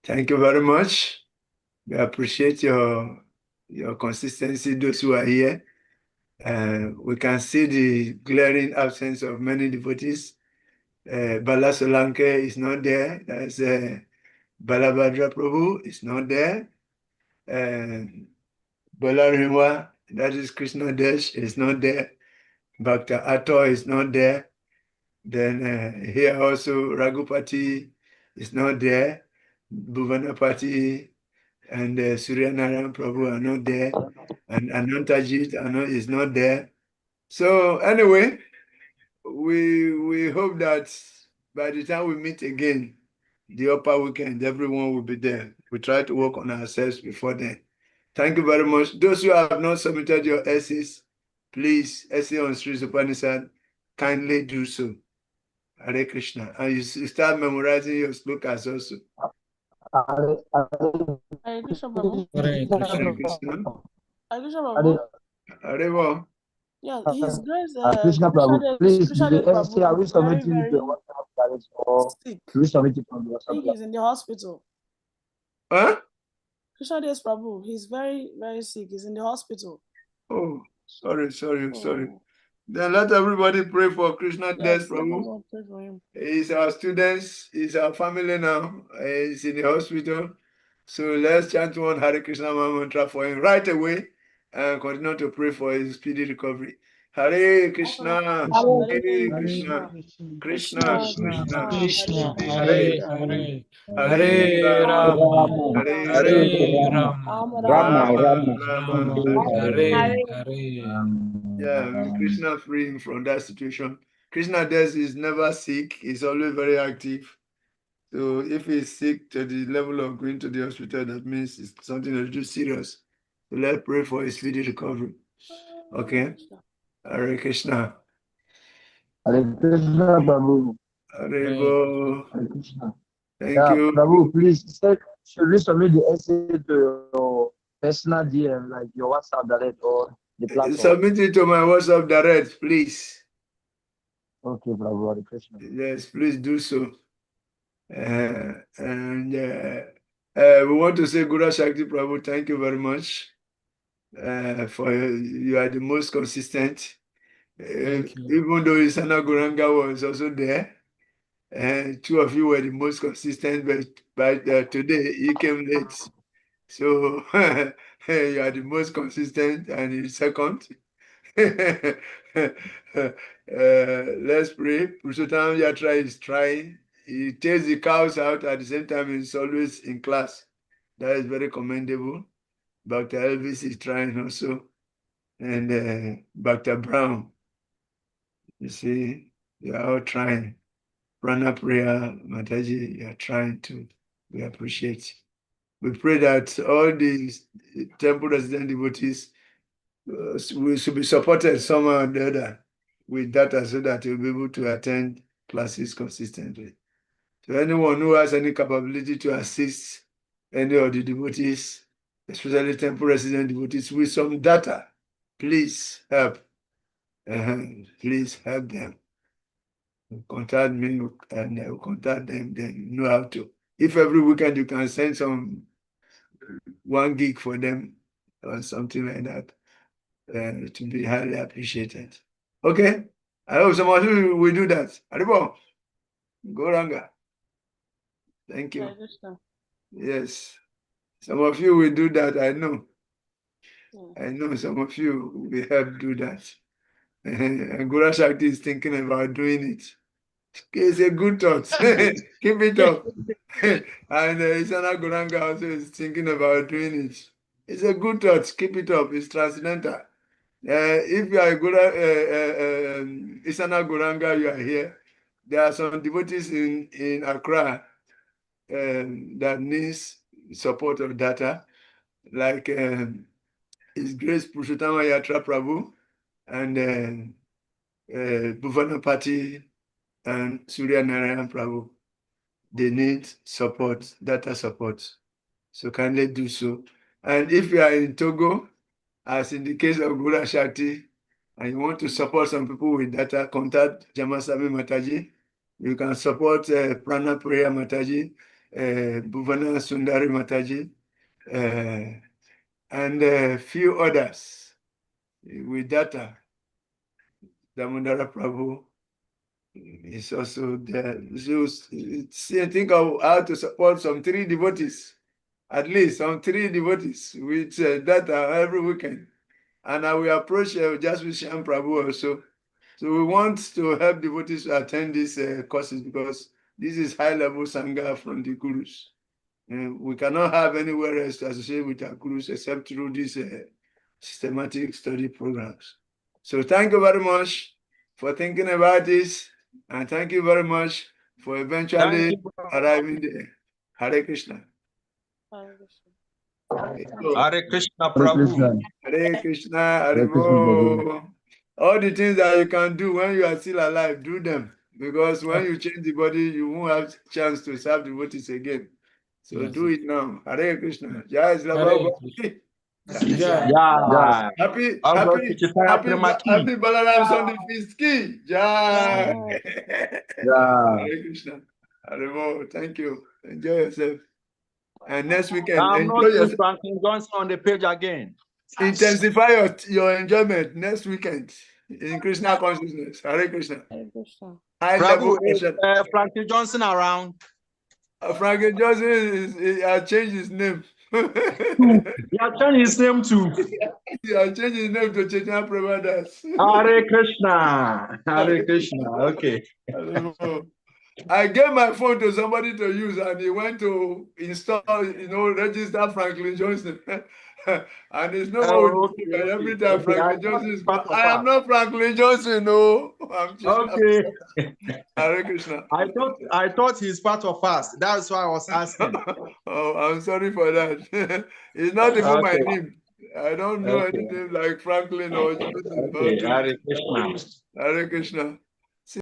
Thank you very much. We appreciate your consistency, those who are here. We can see the glaring absence of many devotees. Bala Solanke is not there. That's Balabhadra Prabhu is not there. Bala Rimwa, that is Krishna Desh, is not there. Bhakta Ato is not there. Then here also Raghupati is not there. Bhuvanapati, and Surya Narayan Prabhu are not there, and Anantajit is not there. So anyway, we hope that by the time we meet again, the upper weekend, everyone will be there. We try to work on ourselves before then. Thank you very much. Those who have not submitted your essays, please, essay on Sri Upanishad, kindly do so. Hare Krishna. And you start memorizing your slokas also. Hare Krishna Prabhu. Hare Krishna. Hare Krishna. Hare Krishna Prabhu. Hare Bo. Yeah, his grace, Krishna Prabhu, please, Krishna the Prabhu essay, are we is very, submitting it to very your WhatsApp direct or sick. do we submit it from the I WhatsApp think direct? he's in the hospital. Huh? Krishna Prabhu, he's very, very sick. He's in the hospital. Oh, sorry. Then let everybody pray for Krishna Das Prabhu. Pray for him. He's our students, he's our family now. He's in the hospital. So let's chant one Hare Krishna mantra for him right away and continue to pray for his speedy recovery. Hare Krishna, Hare Krishna, Krishna, Krishna, Hare Hare, Hare Hare Rama, Hare Hare Rama, Rama, Rama, Hare, Hare. Hare. Yeah, Krishna free him from that situation. Krishna Des is never sick. He's always very active. So if he's sick to the level of going to the hospital, that means it's something a little serious. So let's pray for his speedy recovery. Okay? Hare Krishna. Hare Krishna Prabhu. Hare Bo. Hare Krishna. Thank you. Prabhu, please, should we submit the essay to your personal DM, like your WhatsApp direct or the platform? Submit it to my WhatsApp direct, please. Okay, Prabhu, Hare Krishna. Yes, please do so. We want to say Guru Shakti Prabhu, thank you very much. For you are the most consistent. Thank you. Even though Isana Guranga was also there, two of you were the most consistent, but today you came late. So you are the most consistent and in second. Let's pray. Purushottam Yatra is trying. He takes the cows out at the same time. He's always in class. That is very commendable. Dr. Elvis is trying also. And Dr. Brown, you see, they are all trying. Prana Prayer, Mataji, you are trying to. We appreciate. We pray that all these temple resident devotees we should be supported somehow or the other with data so that you'll be able to attend classes consistently. So anyone who has any capability to assist any of the devotees, especially temple resident devotees, with some data, please help. Please help them. Contact me and I will contact them, then know how to. If every weekend you can send some 1 gig for them or something like that, to be highly appreciated. Okay? I hope some of you will do that. Aribo, go Ranga. Thank you. Yes. Some of you will do that, I know. I know some of you will help do that. And Gura Shakti is thinking about doing it. It's a good thought. Keep it up. And Isana Guranga also is thinking about doing it. It's a good thought. Keep it up. It's transcendental. If you are Isana Guranga, you are here. There are some devotees in Accra that needs support of data, like His Grace Purushottam Yatra Prabhu and Bhuvana Pati and Surya Narayan Prabhu. They need support, data support. So kindly do so. And if you are in Togo, as in the case of Gura Shakti, and you want to support some people with data, contact Jamasami Mataji. You can support Prana Priya Mataji, Bhuvana Sundari Mataji, and a few others with data. Damodara Prabhu is also there. So think of how to support some 3 devotees, at least some 3 devotees with data every weekend. And I will approach just with Shyam Prabhu also. So we want to help devotees to attend these courses because this is high-level Sangha from the Gurus. We cannot have anywhere else to associate with our gurus except through these systematic study programs. So thank you very much for thinking about this, and thank you very much for eventually arriving there. Hare Krishna. Hare Krishna. Hare Krishna, Prabhu. Hare Krishna, Hare Mo. All the things that you can do when you are still alive, do them. Because when you change the body, you won't have chance to serve devotees again. So do it now. Hare Krishna. Jai Sri Bhakti. Yeah. Happy Happy Balaram Sunday feast ki. Jai. Hare Krishna. Hare Mo. Thank you. Enjoy yourself. And next weekend, I'm enjoy not seeing yourself. Franklin Johnson on the page again. Intensify your enjoyment next weekend in Krishna consciousness. Hare Krishna. Hare Krishna. High Prabhu, level is Franklin Johnson around? Franklin Johnson has changed his name. He has changed his name too. He has changed his name to Chaitanya Prabhudas. Hare Krishna. Hare Krishna. Okay. I gave my phone to somebody to use, and he went to install, register Franklin Johnson. And it's no more. Every time Franklin Johnson is called, I am not Franklin Johnson, no. I'm Okay. Hare Krishna. I thought he's part of us. That's why I was asking. Oh, I'm sorry for that. It's not even my name. I don't know any name like Franklin or Joseph. Okay. Hare Krishna. Hare Krishna.